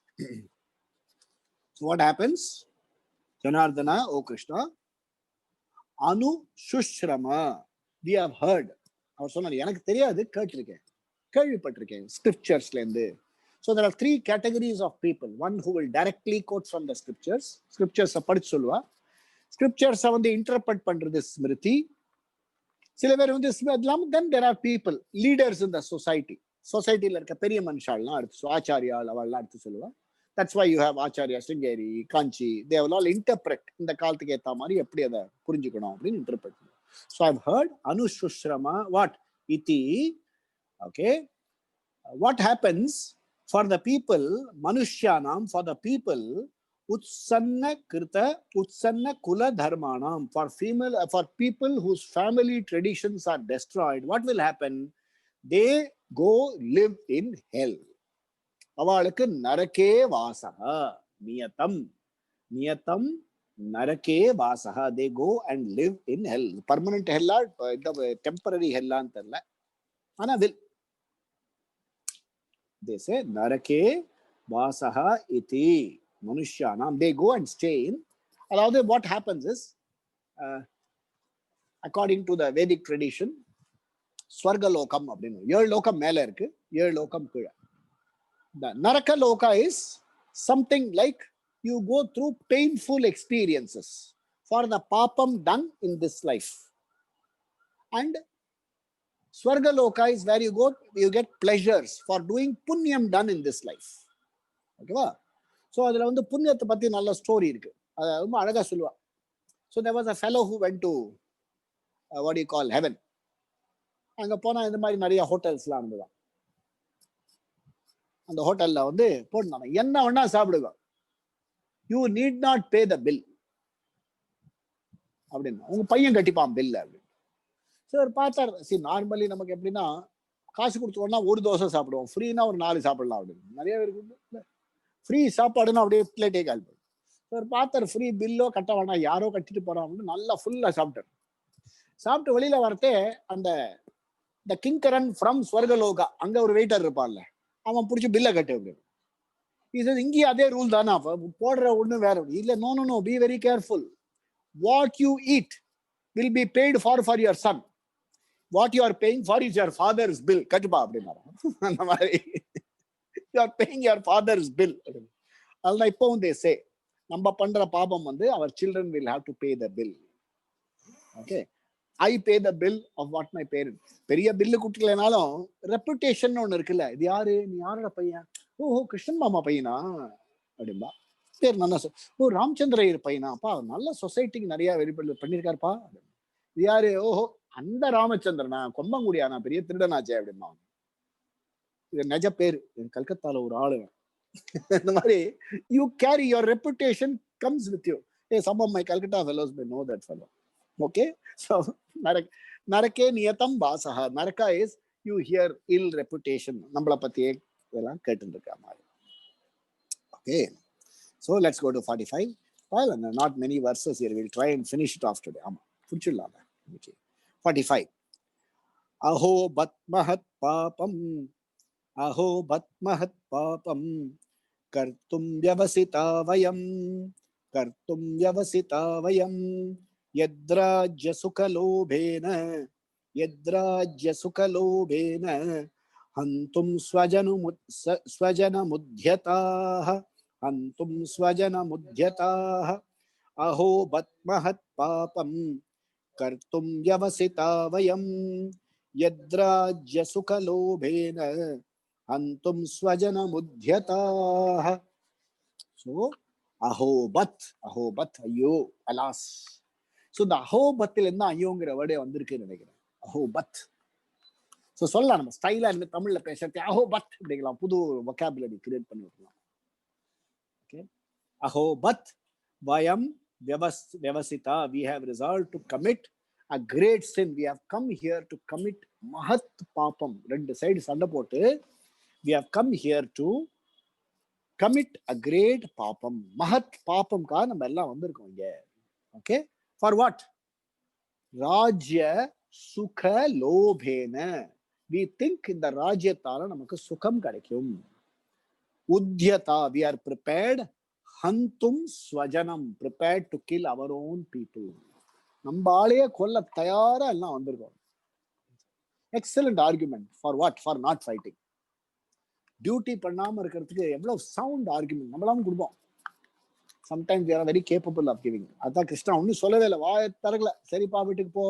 So what happens? Janardana, O Krishna, Anushrama, we have heard. அவர் சொன்னார், எனக்கு தெரியாது, கேட்டிருக்கேன், கேள்விப்பட்டிருக்கேன் ஸ்கிரிப்சர்ஸ்ல இருந்து. So there are three categories of people. One who will directly quote from the scriptures. Scriptures படிச்சு சொல்லுவா. Scriptures வந்து இன்டர்பிரட் பண்றது ஸ்மிருதி. சில பேர் வந்து then there are people, leaders in the society. சொசைட்டில இருக்க பெரிய மனுஷாலாம் எடுத்து ஆச்சாரியால் அவள்லாம் எடுத்து சொல்லுவா. That's why you have Acharya, Sringeri, Kanchi. They will all interpret இந்த காலத்துக்கு ஏற்ற மாதிரி எப்படி அதை புரிஞ்சுக்கணும் அப்படின்னு interpret. So I've heard Anushrama, what? Iti. Okay. What happens for the people, Manushyanam, for the people, Utsanna Krita, Utsanna Kula Dharmanam, for people whose family traditions are destroyed, what will happen? They go live in hell. அவளுக்கு நரகே வாசகா நியதம் நியதம் நரகே வாசகா. They go and live in hell. Permanent hell-ஆ temporary hell-ஆன்னு தெரியல, ஆனா will. They say நரகே வாசகா இதி மனுஷ்யானாம். They go and stay in. அதாவது what happens is, according to the Vedic tradition, ஸ்வர்கலோகம் அப்படின்னு 7 லோகம் மேல இருக்கு, 7 லோகம் கீழே. The Naraka Loka is something like you go through painful experiences for the papam done in this life. And Swarga Loka is where you get pleasures for doing punyam done in this life. Okay va? So adula vandu punyatha patti nalla story irukku. Adu romba alaga solluva. So there was a fellow who went to what do you call heaven. Anga pona indha mari nariya hotels la irundha. அந்த ஹோட்டல்ல வந்து போட்டு என்ன வேணா சாப்பிடுங்க, you need not pay the bill அப்படின்னா, உங்க பையன் கட்டிப்பான் பில் அப்படின்னு. சார் பார்த்தார். சரி, நார்மலி நமக்கு எப்படின்னா காசு கொடுத்தோம்னா ஒரு தோசை சாப்பிடுவோம், ஃப்ரீனா ஒரு 4 சாப்பிடலாம் அப்படின்னு. நிறைய பேருக்கு ஃப்ரீ சாப்பாடுன்னா அப்படியே பிளேட்டே கால் பண்ணும். சார் பார்த்தார், ஃப்ரீ பில்லோ கட்ட வேணாம், யாரோ கட்டிட்டு போறான் அப்படின்னு நல்லா ஃபுல்லா சாப்பிட்டார். சாப்பிட்டு வெளியில வரத்தே அந்த கிங்கரன் ஃப்ரம் ஸ்வர்கலோகா, அங்க ஒரு வெயிட்டர் இருப்பான்ல, அவன் பிடிச்சி பில்லை கட்டு அப்படின்னு. இது இங்கேயும் அதே ரூல் தானே, போடுற ஒண்ணு வேற இல்ல. No no no, be very careful. What you eat will be paid for your son. What you are paying for is your father's bill. கட்டுப்பா அப்படின்னா அந்த மாதிரி you are paying your father's bill. அதனால இப்பவும் தே சே, நம்ம பண்ற பாபம் வந்து our children will have to pay the bill. Okay, I pay the bill of what my parent. பெரிய பில்லு குட்டினாலும் ரெப்புடேஷன் ஒண்ணு இருக்குல்ல, இது யாரு, நீ யாரோட பையன், ஓஹோ கிருஷ்ணன் மாமா பையனா அப்படின்பா. பேர் நல்லா ஓ ராமச்சந்திரர் பையனா, அப்பா நல்ல சொசைட்டிக்கு நிறைய வெளிப்படை பண்ணியிருக்காருப்பா. இது யாரு, ஓஹோ அந்த ராமச்சந்திரனா, கொம்பங்குடியானா, பெரிய திருடனாச்சே அப்படின்பா. இது நிஜ பேரு, கல்கத்தால ஒரு ஆளு. இந்த மாதிரி you carry your reputation comes with you. Some of my Calcutta fellows may know that fellow. Okay, so narake niyatam vasaha. Naraka is you hear ill reputation. நம்மள பத்தியே இதெல்லாம் கேட்டுட்டு இருக்க மாதிரி. Okay, so let's go to 45. Well, not many verses here. We'll try and finish it off today. ஆமா, புடிச்சிடலாம். Okay, 45. Aho batmahat papam, aho batmahat papam, kartum vyavasita vayam, kartum vyavasita vayam. यद्राज्य सुखलोभेन हन्तुं स्वजनमुद्यताः अहो बत्महत् पापं कर्तुं व्यवसिता वयं यद्राज्य सुखलोभेन हन्तुं स्वजनमुद्यताः. So अहोबत, ஐயோ, alas. So the அஹோபத்தில் இருந்தா ஐயோங்கிற வேர்டே வந்திருக்குன்னு நினைக்கிறேன். அஹோபத். ஸோ சொல்லலாம், நம்ம ஸ்டைலா இருந்து தமிழ்ல பேசுறது அஹோபத் அப்படிங்கலாம், புது வொக்காபுலரி கிரியேட் பண்ணி விடலாம். ஓகே, அஹோபத் வயம் vyavasita. We have resolved to commit a great sin. We have come here to commit mahat papam. ரெண்டு சைடு சண்டை போட்டு we have come here to commit a great papam. Mahat பாப்பம்காக நம்ம எல்லாம் வந்திருக்கோம் இங்க. Okay, For what? Rajya Sukha Lobhena. We think in the Rajyatala namakku Sukham kadaikum. Udhyata, we are prepared. Hantum Swajanam, prepared to kill our own people. Nambaalaye kolla tayara ella vandirukkom. Excellent argument. For what? For not fighting. Duty பண்ணாம இருக்கிறதுக்கு எவ்வளவு sound argument நம்மளாம் கொடுப்போம். Sometimes we are very capable of giving. அதான் கிருஷ்ணா ஒன்னும் சொல்லவே இல்லை, வாய தரகல. சரிப்பா வீட்டுக்கு போ,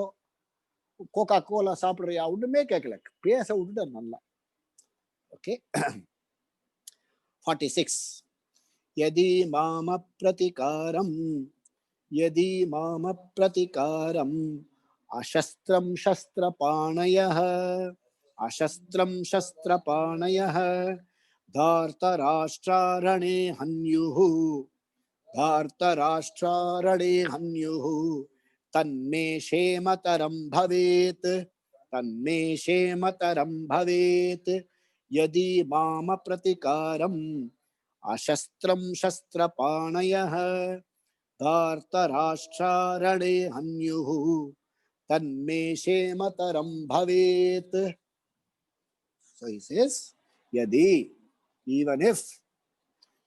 கோகா கோலா சாப்பிடுறியா, ஒண்ணுமே கேட்கல, பேச விட்டுட்டு நல்லா. ஓகே. 46. யதி மாம பிரதிகாரம் அசஸ்திரம் சஸ்திரபாணயः தார்த்தராஷ்டிராரணே ஹன்யுः தன்மே ஷேமதரம் பவேத் யதி மாம பிரதிகாரம் அசஸ்திரம் சஸ்திரபாணயः தார்த்தராஷ்டிராரணே ஹன்யுः தன்மே ஷேமதரம் பவேத். So he says, yadi, even if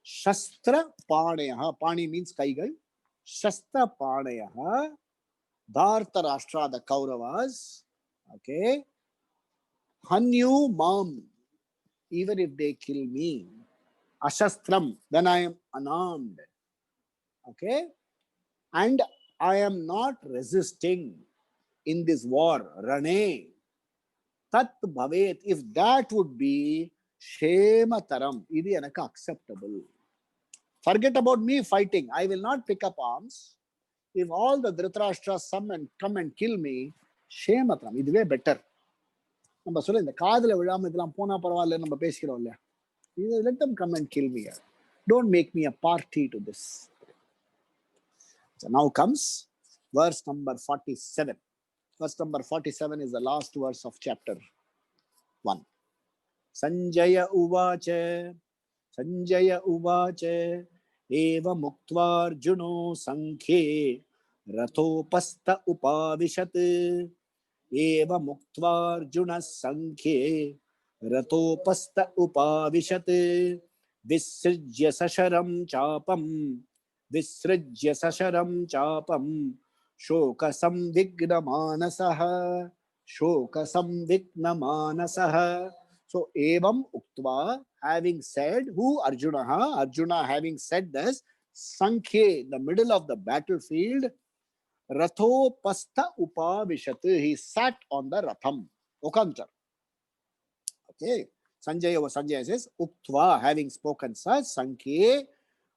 shastra paneyaha, pani means kaigal, shastra paneyaha, Dhartarashtra, the Kauravas, okay, hanyu mam, even if they kill me, ashastram, then I am unarmed, okay, and I am not resisting in this war, rane, tat bhavet, if that would be shemataram, idu enakku acceptable. Forget about me fighting, I will not pick up arms. If all the Dhritarashtra's come and kill me, shemataram, iduve better. நம்ம சொல்ல இந்த காதுல விழாம இதெல்லாம் போனா பரவாயில்ல நம்ம பேசிக்கிறோம் இல்லையா, let them come and kill me, don't make me a party to this. So now comes verse number 47. Verse number 47 is the last verse of chapter 1. Sanjaya uvacha eva muktvarjuno sankhye rathopasta upavishat eva muktvarjuna sankhye rathopasta upavishat visrajya sasharam chapam Shoka samvigna manasah. So evam uktva, having said, who? Arjuna having said this, Sankhye, in the middle of the battlefield, Rathopastha upavishat, he sat on the Ratham, Okantar. Okay. Sanjaya says, uktva, having spoken such, Sankhye,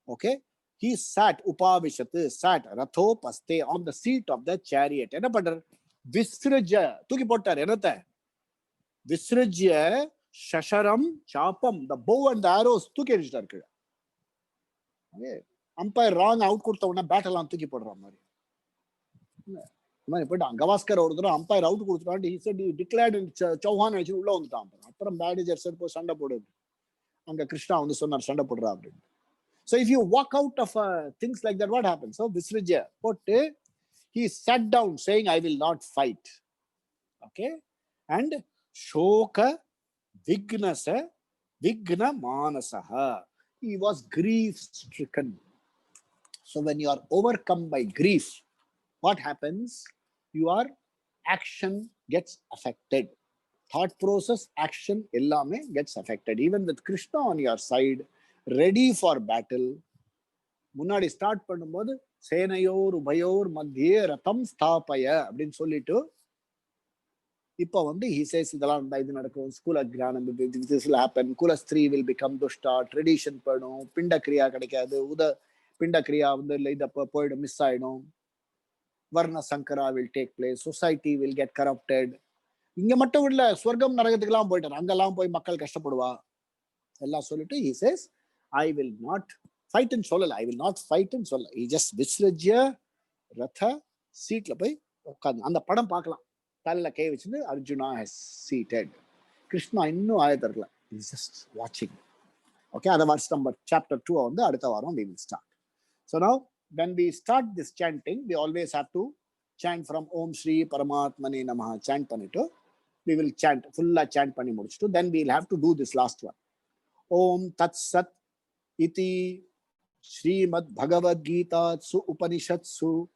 okay, he sat, upavishat, sat, rathopaste, on the seat of the chariot. Enna pandar? Visraja, தூக்கி போட்டார். என்னத்த? Visraja shasharam chapam, the bow and the arrows தூக்கி எறிஞ்சிட்டார் கீழே. Okay. Umpire wrong out கொடுத்த உடனே பேட்டெல்லாம் தூக்கி போடுற மாதிரி. போயிட்டான் கவாஸ்கர் ஒரு தடவை அம்பையர் அவுட் கொடுத்துட்டான். he said he declared Chauhan வச்சு உள்ள வந்துட்டான். அப்புறம் மேனேஜர் சார் போய் சண்டை போடு, அங்க கிருஷ்ணா வந்து சொன்னார் சண்டை போடுறா அப்படின்னு. So if you walk out of things like that, what happens? So Visraja, he sat down saying, I will not fight. Okay. And Shoka Vigna Manasaha, he was grief stricken. So when you are overcome by grief, what happens? Your action gets affected. Thought process, action, ellame gets affected. Even with Krishna on your side, ready for battle, முன்னாடி start பண்ணும்போது சேனையோர் உபயோர் மத்தியே ரதம் ஸ்தாபய அப்படின்னு சொல்லிட்டு இப்போ வந்து he says இதெல்லாம் இது நடக்கும், ஸ்கூல் அக்ஞானம், this will happen, குலஸ்திரீ will become துஷ்டா, ட்ரெடிஷன் போயிடும், பிண்ட கிரியா கிடைக்காது, பிண்ட கிரியா வந்து இதை போயிடும், மிஸ் ஆயிடும், வர்ண சங்கரா will take place, society will get corrupted. இங்க மட்டும் இல்ல, ஸ்வர்க்கம் நரகத்துக்கெல்லாம் போயிட்டார், அங்கெல்லாம் போய் மக்கள் கஷ்டப்படுவா எல்லாம் சொல்லிட்டு he says I will not fight and சொல்லல, I will not fight and சொல்லல. he just Visraja ரத சீட்ல போய் உட்கார்ந்து அந்த படம் பார்க்கலாம், தலையில கை வச்சுட்டு அர்ஜுனா has seated, கிருஷ்ணா இன்னும் ஆயத்தரல, he's just watching. Okay, other verse number chapter 2 வந்து அடுத்த வாரம் we will start. So now when we start this chanting, we always have to chant from Om Shri Paramatmane Namaha. Chant pannittu. We will chant, full chant panni mudichittu. Then we will have to do this last one. Om Tat Sat Iti Srimad Bhagavad Gita Su Upanishatsu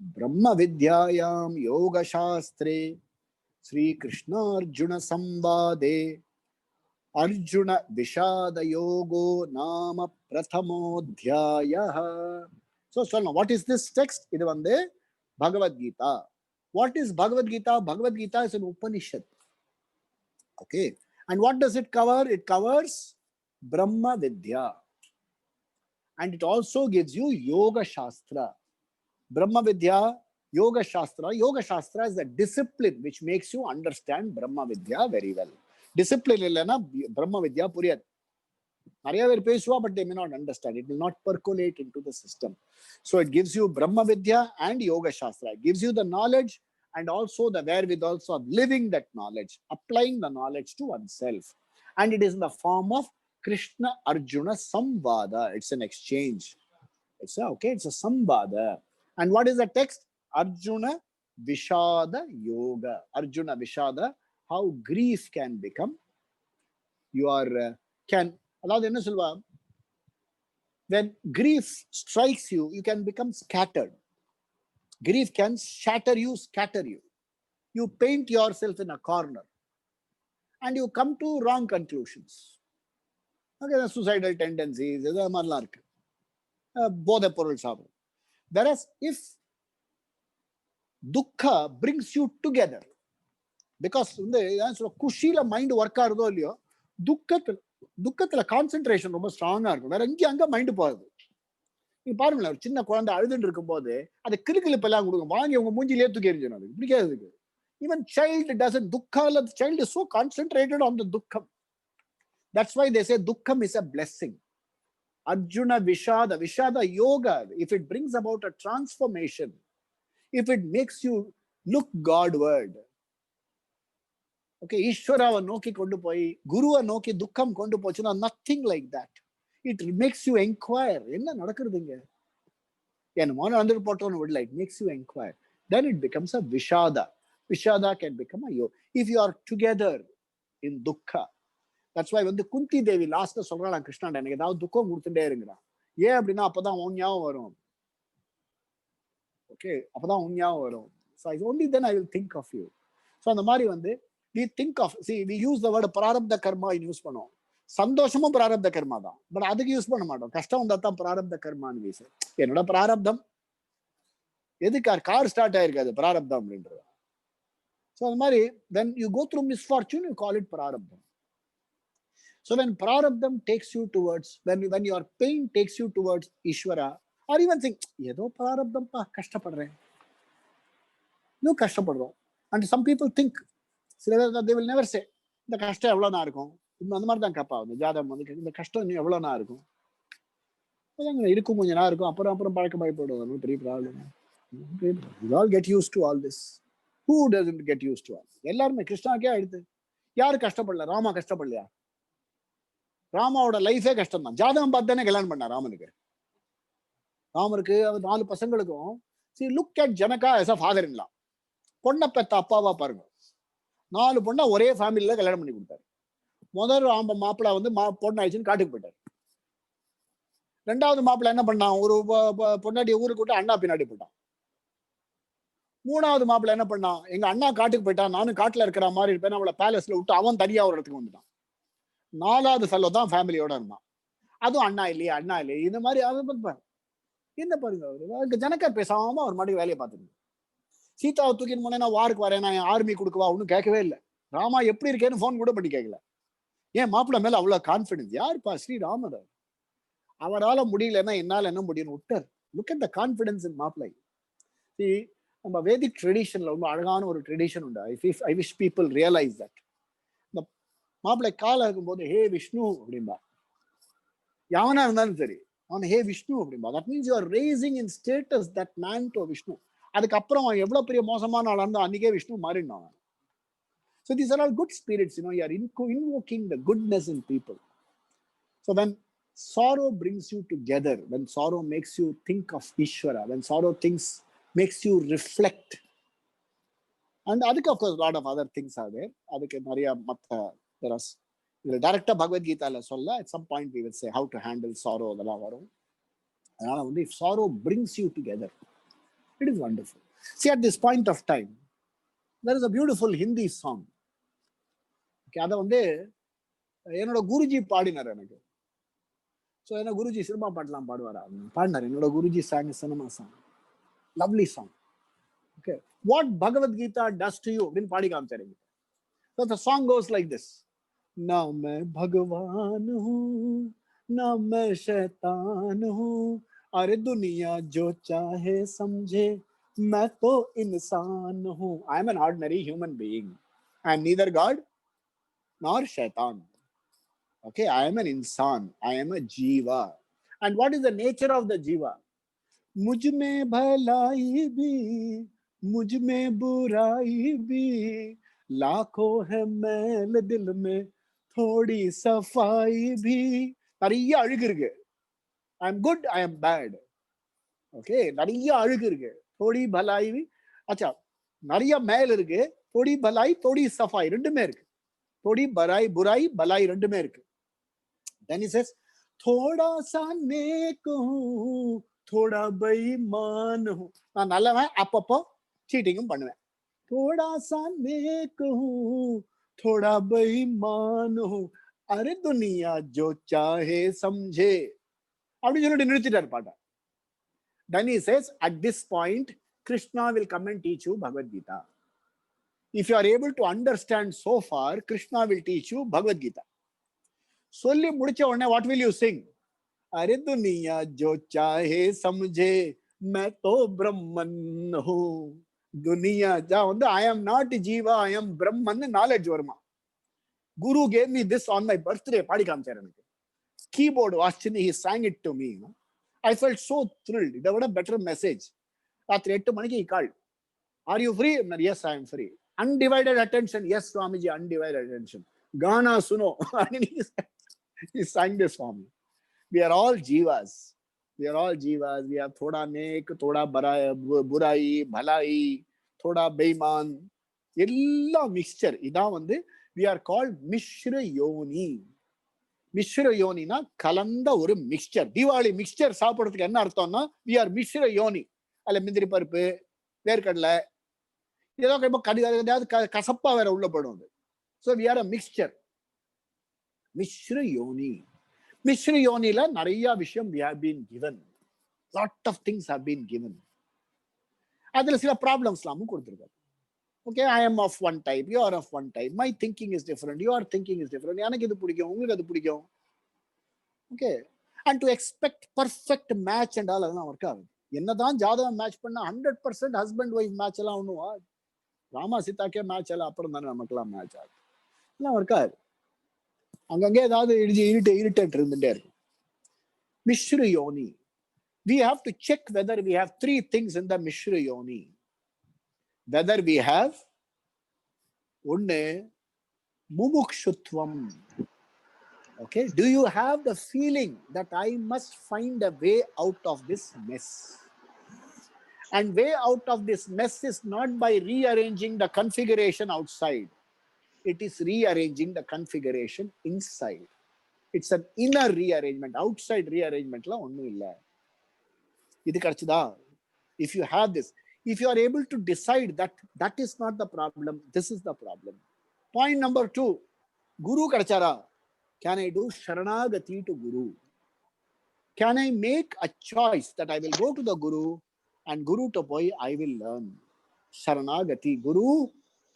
Brahma Vidyayam Yoga Shastre Sri Krishna Arjuna Samvade Arjuna Vishada Yogo Nama Prathamodhyayah. So now what is this text? Idu vande Bhagavad Gita. What is Bhagavad Gita? Bhagavad Gita is an Upanishad. Okay. And what does it cover? It covers Brahma Vidya. And it also gives you Yoga Shastra. Brahma Vidya, Yoga Shastra. Yoga Shastra is a discipline which makes you understand Brahma Vidya very well. Discipline illana Brahma Vidya puriyad. Nariya ver pesua, but they may not understand. It will not percolate into the system. So it gives you Brahma Vidya and Yoga Shastra. It gives you the knowledge and also the wherewithal of living that knowledge, applying the knowledge to oneself. And it is in the form of Krishna Arjuna Samvada. It's an exchange. It's a Samvada. And what is the text? Arjuna Vishada Yoga. Arjuna Vishada, how grief can become. When grief strikes you, you can become scattered. Grief can shatter you, scatter you. You paint yourself in a corner and you come to wrong conclusions. Okay, the suicidal tendencies, whereas if dukkha brings you together, because kushila mind work ஆகுதோ இல்லையோ, துக்கத்துல concentration ரொம்ப ஸ்ட்ராங்கா இருக்கும். வேற எங்கேயும் அங்க mind போகுது. நீங்க பாருங்களேன், ஒரு சின்ன குழந்தை அழுதுன்னு இருக்கும் போது அது கிறுக்கிழிப்பு எல்லாம் கொடுக்கும், வாங்கி உங்க மூஞ்சிலே தூக்கி எறிஞ்சிடும். அதுக்கு பிடிக்காதுக்கு. Even child doesn't dukkha. The child is so concentrated on the dukkham. That's why they say dukkham is a blessing. Arjuna Vishada, Vishada Yoga, if it brings about a transformation, if it makes you look Godward, okay, Ishwarawa noki kondu poi, Guruva noki dukkham kondu pochuna, nothing like that. It makes you inquire. Enna nadakkurudinga? And one under potton would like makes you inquire. Then it becomes a Vishada. Vishada can become a yoga. If you are together in dukkha. That's why when the Kunti Devi last சொல்றாங்க கிருஷ்ணா எனக்கு ஏதாவது துக்கம் கொடுத்துட்டே இருங்கடா. ஏன் அப்படின்னா அப்பதான் உன் ஞாபகம் வரும். ஓகே, அப்பதான் உன் ஞாபகம் வரும். So only then I will think of you. So அந்த மாதிரி வந்து we think of, see, we use the word பிராரப்த கர்மா யூஸ் பண்ணுவோம். சந்தோஷமும் பிராரப்த கர்மா தான், பட் அதுக்கு யூஸ் பண்ண மாட்டோம். கஷ்டம் வந்தா தான் பிராரப்த கர்மான்னு வீசு. என்னோட பிராரப்தம் எதுக்கு கார் ஸ்டார்ட் ஆயிருக்காது பிராரப்தம் அப்படின்றது. So அந்த மாதிரி when you go through misfortune, you call it prarabdham. So when prarabdham takes you towards, when your pain takes you towards Ishvara, or even think, ஏதோ prarabdham pa, கஷ்டப்படுறேன், இன்னும் கஷ்டப்படுறோம். And some people think, they will never say, இந்த கஷ்டம் எவ்வளோ நான் இருக்கும், அந்த மாதிரி தான் கேட்பா. அந்த ஜாதகம் வந்து இந்த கஷ்டம் இன்னும் எவ்வளோ நான் இருக்கும், இருக்கும் கொஞ்சம் நான் இருக்கும், அப்புறம் பழக்க பயப்படுவோம். பெரிய problem. You all get used to all this. Who doesn't get used to all? எல்லாருமே கிருஷ்ணாக்கே அடுத்து யாரு கஷ்டப்படல? ராமா கஷ்டப்படலையா? ராமாவோட லைஃபே கஷ்டம் தான். ஜாதகம் பார்த்து தானே கல்யாணம் பண்ணா ராமனுக்கு. ராமருக்கு 4 பசங்களுக்கும். See, look at Janaka as a father-in-law. பொண்ணை பெத்த அப்பாவா பாருங்க. 4 பொண்ணை ஒரே ஃபேமிலியில கல்யாணம் பண்ணி கொடுத்தாரு. முதல் மாப்பிள்ளை வந்து பொண்ணு ஆயிடுச்சுன்னு காட்டுக்கு போயிட்டாரு. 2வது மாப்பிள்ளை என்ன பண்ணான்? ஒரு பொண்ணாடி ஊருக்கு விட்டு அண்ணா பின்னாடி போயிட்டான். 3வது மாப்பிள்ளை என்ன பண்ணான்? எங்க அண்ணா காட்டுக்கு போயிட்டான், நானும் காட்டுல இருக்கிற மாதிரி இருப்பேன், அவளை பேலஸ்ல விட்டு அவன் தனியா ஒரு இடத்துக்கு வந்துட்டான். 4வது ஃபெல்லோ தான் ஃபேமிலியோட இருந்தான். அதுவும் அண்ணா இல்லையே அண்ணா இல்லையே இந்த மாதிரி என்ன பாருங்க. அவரு ஜனக்கா பேசாம ஒரு மாட்டுக்கு வேலையை பார்த்துங்க. சீதாவை தூக்கின்னு போனேன், நான் வாருக்கு வரேன், நான் ஆர்மி கொடுக்கவா, ஒன்னும் கேட்கவே இல்லை. ராமா எப்படி இருக்கேன்னு போன் கூட பண்ணி கேட்கல. ஏன் மாப்பிள்ளை மேல அவ்வளவு கான்பிடன்ஸ்? யாருப்பா? ஸ்ரீராமர். அவரால் முடியலன்னா என்னால என்ன முடியும்னு விட்டார். லுக் அட் த கான்பிடன்ஸ் இன் மாப்பிள்ளை. நம்ம வேதிக் ட்ரெடிஷன்ல ரொம்ப அழகான ஒரு ட்ரெடிஷன் உண்டு. I wish people realise that. இந்த மாப்பிள்ளை கால இருக்கும்போது ஹே விஷ்ணு அப்படின்பா. யாவனா இருந்தாலும் சரி, அவன் ஹே விஷ்ணு அப்படின்பா. That means you are raising in status that man to Vishnu. அதுக்கப்புறம் அவன் எவ்வளவு பெரிய மோசமான ஆளா இருந்தா அன்னைக்கே விஷ்ணு மாறினான். So these are all good spirits, you are invoking the goodness in people. So when sorrow brings you together, when sorrow makes you think of Ishvara, when sorrow makes you reflect And அதுக்கு of course a lot of other things are there. அதுக்கு நிறைய மற்ற there are டைரக்டா பகவத்கீதால சொல்ல at some point we will say how to handle sorrow அதெல்லாம் வரும். அதனால வந்து if sorrow brings you together, it is wonderful. See, at this point of time, there is a beautiful Hindi song. Okay, அதை வந்து என்னோட குருஜி பாடினார் எனக்கு. So என்ன குருஜி சினிமா பாட்டெல்லாம் பாடுவாரா? பாடினார். என்னோட Guruji song cinema song, lovely song. Okay, what Bhagavad Gita does to you அப்படின்னு பாடி காமிச்சாரு. So the song goes like this. ना मैं भगवान हूँ ना मैं शैतान हूँ, अरे दुनिया जो चाहे समझे मैं तो इंसान हूँ. I am an ordinary human being. I am neither God nor shaitan. Okay, I am an insan. I am a jiva. And what is the nature of the jiva? मुझ में भलाई भी मुझ में बुराई भी, लाखों है मैल दिल में थोड़ी सफाई भी. நிறைய அழுகு இருக்கு. I am good, I am bad. Okay, நிறைய அழுகு இருக்கு. थोड़ी भलाई भी, अच्छा நிறைய மேல் இருக்கு. थोड़ी भलाई थोड़ी सफाई ரெண்டுமே இருக்கு. थोड़ी बुराई बुराई भलाई ரெண்டுமே இருக்கு. Then he says, थोड़ा सा नेक हूँ थोड़ा बेईमान हूँ. நான் நல்லவன், அப்பப்போ சீட்டிங்கும் பண்ணுவேன். थोड़ा सा नेक हूँ थोड़ा बेईमान हूँ, अरे दुनिया जो चाहे समझे அப்படின்னு சொல்லிட்டு நிறுத்திட்டார் பாட்டா. Then he says, at this point, Krishna will come and teach you Bhagavad Gita. If you are able to understand so far, Krishna will teach you Bhagavad Gita. சொல்லி முடிச்ச உடனே what will you sing? अरे दुनिया जो चाहे समझे मैं तो ब्रह्मन हूँ. दुनिया जा வந்து I am not Jiva, I am Brahman knowledge வருமா. Guru gave me this on my birthday. பாடி காமிச்சார் எனக்கு. Keyboard வாசிச்சுன்னு he sang it to me. I felt so thrilled. இதை விட better message. ராத்திரி 8 மணிக்கு he called. Are you free? Yes, I am free. Undivided attention. Yes, Swamiji, undivided attention. Gana suno. He sang this for me. We are all jivas. We are all jivas. We have thoda nek, thoda burai, bhalai, thoda beiman. Ella mixture. இதான் வந்து we are called Mishra Yoni. Mishra Yoni na கலந்த ஒரு mixer. Deepavali mixer சாப்பிடுறதுக்கு என்ன அர்த்தம்னா we are Mishra Yoni. அதுல முந்திரி பருப்பு, வேர்க்கடலை, ஏதோ கடிதாவது கசப்பா வேற உள்ள போடும். So we are a mixture. Mishra Yoni. Mishra Yoniல நிறைய விஷயம் we have been given. Lot of things have been given. அதுல சில ப்ராப்ளம்ஸ்லாமும் கொடுத்துருக்காரு. Okay, I am of one type, you are of one type, my thinking is different, your thinking is different. எனக்கு இது பிடிக்கும், உங்களுக்கு அது பிடிக்கும். Okay, and to expect perfect match and all அதெல்லாம் ஒர்க் ஆகுது. என்னதான் ஜாதகம் மேட்ச் பண்ணா 100% ஹஸ்பண்ட் ஒய்ஃப் மேட்ச் எல்லாம் ஒண்ணுவா? ராமா சீதாக்கே மேட்ச் எல்லாம் அப்புறம் தானே நமக்கெல்லாம் மேட்ச் ஆகுது. எல்லாம் ஒர்க் ஆகுது. அங்கங்கே ஏதாவது இரிட்டேட் இருந்துட்டே இருக்கும். Mishra Yoni. We have to check whether we have 3 things in the Mishra Yoni. Whether we have ஒண்ணு mumukshutvam. Okay, do you have the feeling that I must find a way out of this mess? And way out of this mess is not by rearranging the configuration outside. It is rearranging the configuration inside. It's an inner rearrangement. Outside rearrangement la ஒண்ணும் இல்ல. இது கிடைச்சதா? If you have this, if you are able to decide that that is not the problem, this is the problem. Point number 2, Guru கிடைச்சாரா? Can I do Sharanagati to Guru? Can I make a choice that I will go to the Guru and Guru to boy I will learn? Sharanagati. Guru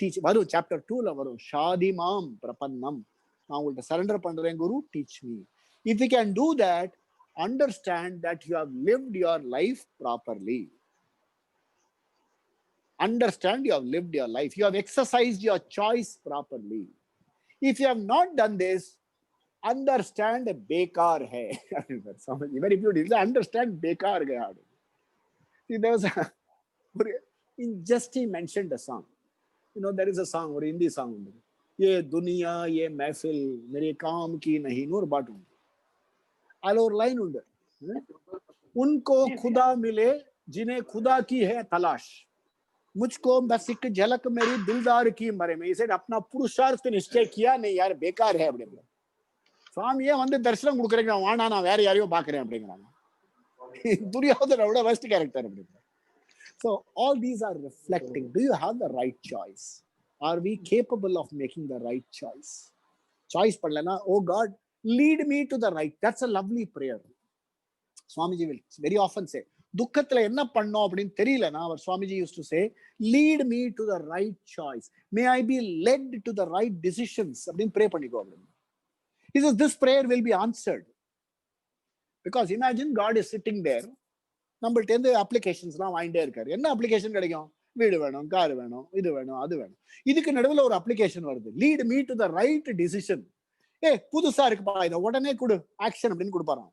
teach. வரும் chapter 2ல வரும். Shadimam prapannam. நான் உங்கள்ட்ட surrender பண்றேன், குரு teach me. If you can do that, understand that you have lived your life properly. Understand you have lived your life. You have exercised your choice properly. If you have not done this, understand bekar hai. Very beautiful. Understand bekar hai. See, there was just he mentioned a song. You know, there is a song, or Hindi song. ये दुनिया ये महफिल मेरे काम की नहीं नूर बाटू. आल और लाइन उंड. उनको खुदा मिले जिन्हें खुदा की है तलाश. मुझको बस एक झलक मेरी दिलदार की बारे में इसे अपना पुरुषार्थ निश्चय किया नहीं यार बेकार है அப்படி சுவாமியே வந்து தரிசனம் கொடுக்குறேங்க வாடா நான் வேற யாரையோ பாக்குறேன் அப்படிங்கிறாங்க. துரியோதனோட worst character அப்படிங்கிற. So all these are reflecting. Do you have the right choice? Are we capable of making the right choice? Choice பண்ணலனா oh God lead me to the right. That's a lovely prayer. Swamiji will very often say துக்கத்துல என்ன பண்ணோம் அப்படின்னு தெரியலனா அவர் Swamiji used to say lead me to the right choice. May I be led to the right decisions அப்படின்னு pray பண்ணிக்கோ அப்படின்னு. He says this prayer will be answered. Because imagine God is sitting there நம்மள்ட்ட இருந்து அப்ளிகேஷன்ஸ்லாம் வாங்கிட்டே இருக்காரு. என்ன application கிடைக்கும்? வீடு வேணும், கார் வேணும், இது வேணும், அது வேணும். இதுக்கு நடுவில் ஒரு அப்ளிகேஷன் வருது, lead me to the right decision. புதுசா இருக்குப்பா இதை உடனே கொடு ஆக்ஷன் அப்படின்னு கொடுப்பாராம்.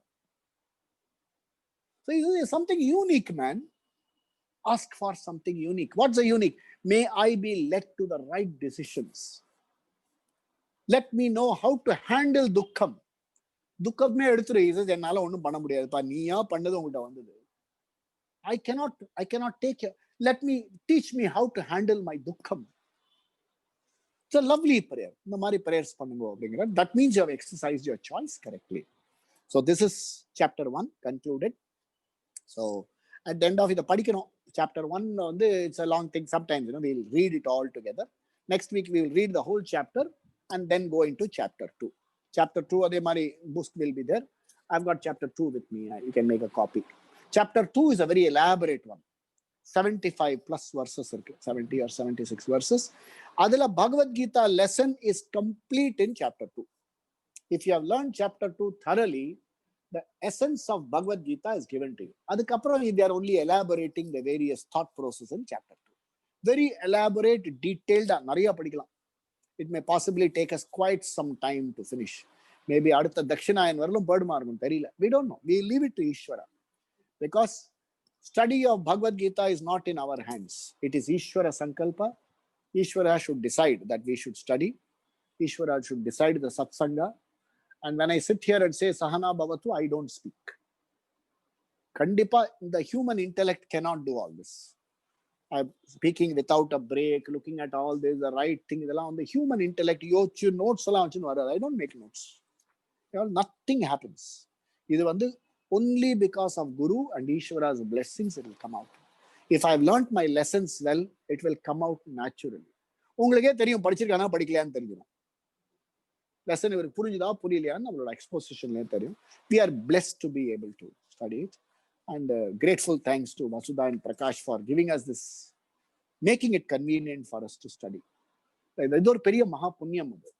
So this is something unique, man. Ask for something unique. What's the unique? May I be led to the right decisions. Let me know how to handle துக்கம். துக்கமே எடுத்துரு, என்னால ஒன்றும் பண்ண முடியாதுப்பா, நீயா பண்ணது உங்கள்கிட்ட வந்தது. I cannot take it. Let me teach me how to handle my dukkam. It's a lovely prayer. இந்த மாதிரி prayers பண்ணுங்க அப்படிங்கிற. That means you have exercised your choice correctly. So this is chapter 1 concluded. So at the end of it படிக்கணும். Chapter 1 வந்து it's a long thing. Sometimes we'll read it all together. Next week we will read the whole chapter and then go into chapter 2. Chapter 2 அதே மாதிரி book will be there. I've got chapter 2 with me. You can make a copy. Chapter 2 is a very elaborate one. 75 plus verses இருக்கு. 70 or 76 verses. அதுல Bhagavad Gita lesson is complete in chapter 2. If you have learned chapter 2 thoroughly, the essence of Bhagavad Gita is given to you. அதுக்கப்புறம் they are only elaborating the various thought process in chapter 2. Very elaborate, detailed, நிறைய படிக்கலாம். It may possibly take us quite some time to finish. Maybe அடுத்த தட்சிணாயன் வரலும் படுமா இருக்கும், தெரியல. We don't know. We leave it to Ishvara. Because study of Bhagavad Gita is not in our hands. It is Ishvara Sankalpa. Ishvara should decide that we should study. Ishvara should decide the satsanga. And when I sit here and say Sahana Bhavatu, I don't speak. Kandipa, the human intellect cannot do all this. I'm speaking without a break, looking at all this, the right thing. On the human intellect, you notes, I don't make notes. Nothing happens. இது வந்து only because of Guru and Ishvara's blessings it will come out. If I have learnt my lessons well, it will come out naturally. உங்களுக்கே தெரியும் படிச்சிருக்கானா படிக்கலையான்னு தெரிஞ்சிடும். Lesson இவருக்கு புரிஞ்சுதா புரியலையான்னு நம்மளோட எக்ஸ்போசிஷன்லேயே தெரியும். We are blessed to be able to study it. And grateful thanks to Vasudha and Prakash for giving us this, making it convenient for us to study. இது ஒரு பெரிய மகா புண்ணியம் அது.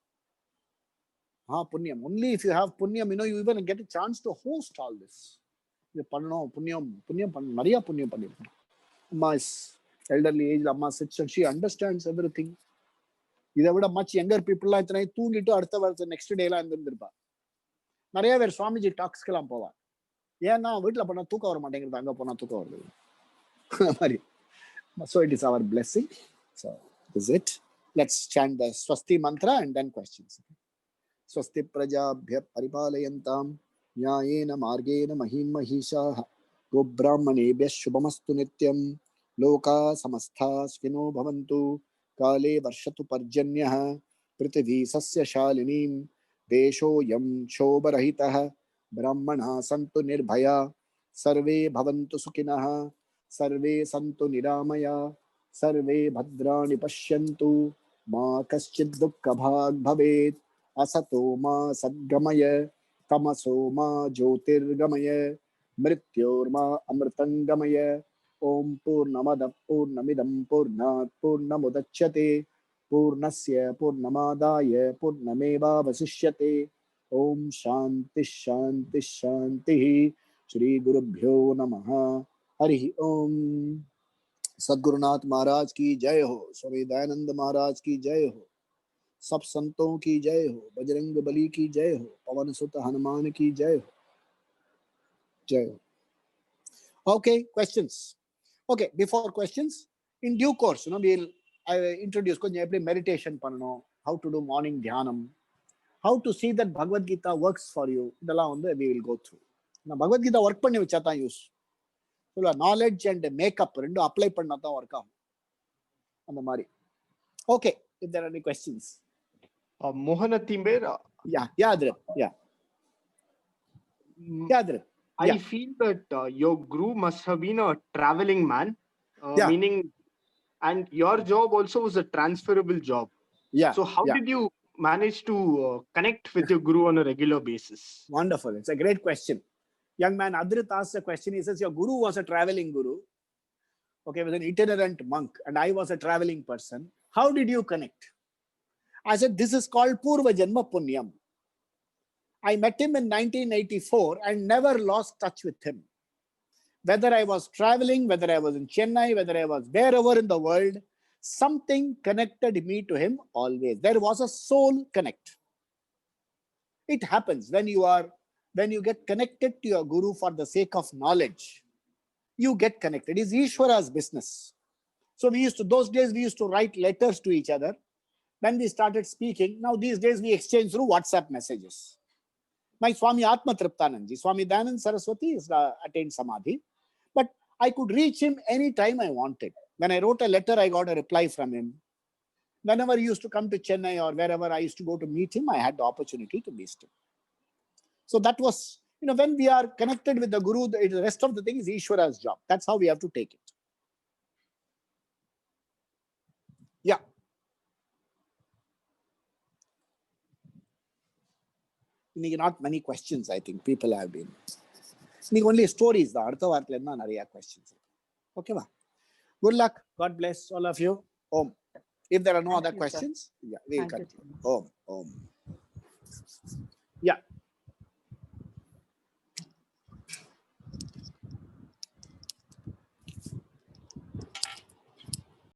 Punyam. Only if you have punyam, you even get a chance to host all this. Punyam, Maria punyam panirukku. Amma is elderly age, Amma sits and she understands everything. இதை விட much younger people எல்லாம் இத்தனை தூங்கிட்டு அடுத்த வருஷம் next day எல்லாம் இருந்திருப்பா. நிறைய பேர் சுவாமிஜி டாக்ஸ்க்கெல்லாம் போவான். ஏன்னா வீட்டுல போனா தூக்கம் வர மாட்டேங்கிறது, அங்க போனா தூக்கம் வருது. மாதிரி. So it is our blessing. So this is it. Let's chant the Swasti mantra and then questions. स्वस्ति प्रजाभ्य परिपालयन्तां न्यायेन मार्गेण महीं महिषाः गोब्राह्मणेभ्यः शुभमस्तु नित्यं लोकाः समस्ताः सुखिनो भवन्तु काले वर्षतु पर्जन्यः पृथिवी सस्यशालिनीं देशोऽयं क्षोभरहितः ब्राह्मणाः सन्तु निर्भया सर्वे भवन्तु सुखिनः सर्वे सन्तु निरामया सर्वे भद्राणि पश्यन्तु मा कश्चित् दुःखभाग् भवेत् असतो मा सद्गमय तमसो मा ज्योतिर्गमय मृत्योर्मा अमृतंगमय ओम पूर्णमद पूर्णमिदं पूर्णात् पूर्णमुदच्यते पूर्णस्य पूर्णमादाय पूर्णमेवावशिष्यते ओम शांति शांति शांति श्री गुरुभ्यो नमः हरि ओम सद्गुरुनाथ महाराज की जय हो स्वामी दयानंद महाराज की जय हो सब संतों की जय हो बजरंग बली की जय हो पवन सुत हनुमान की जय हो जय हो okay questions okay before questions in due course we'll introduce konjam eppadi meditation pannom how to do morning dhyanam how to see that Bhagavad Gita works for you idella வந்து we will go through na Bhagavad Gita work பண்ணி வச்சா தான் use சொல்ல knowledge and makeup ரெண்டும் apply பண்ணா தான் work ஆகும் அந்த மாதிரி. Okay, if there are any questions. Mohan Atimber. Yeah, Adrit. Yeah, Adrit. I feel that your guru must have been a traveling man, meaning, and your job also was a transferable job. Yeah. So how did you manage to connect with your guru on a regular basis? Wonderful. It's a great question. Young man Adrit asked a question. He says, your guru was a traveling guru. Okay, was an itinerant monk, and I was a traveling person. How did you connect? I said, this is called Purva Janma Punyam. I met him in 1984 and never lost touch with him. Whether I was traveling, whether I was in Chennai, whether I was wherever in the world, something connected me to him always. There was a soul connect. It happens when you get connected to your guru for the sake of knowledge. You get connected. It's Ishwara's business. So those days we used to write letters to each other. When we started speaking, now these days we exchange through WhatsApp messages. My Swami Atma Triptanandji, Swami Dayanand Saraswati is attained Samadhi, but I could reach him anytime I wanted. When I wrote a letter, I got a reply from him. Whenever he used to come to Chennai or wherever I used to go to meet him, I had the opportunity to meet him. So that was, when we are connected with the Guru, the rest of the thing is Ishwara's job. That's how we have to take it. Yeah. Not many questions, I think. People have been. Only stories. The Artha Vartla nariya questions. Okay, va. Good luck. God bless all of you. Om. If there are no other questions, we'll continue. Om.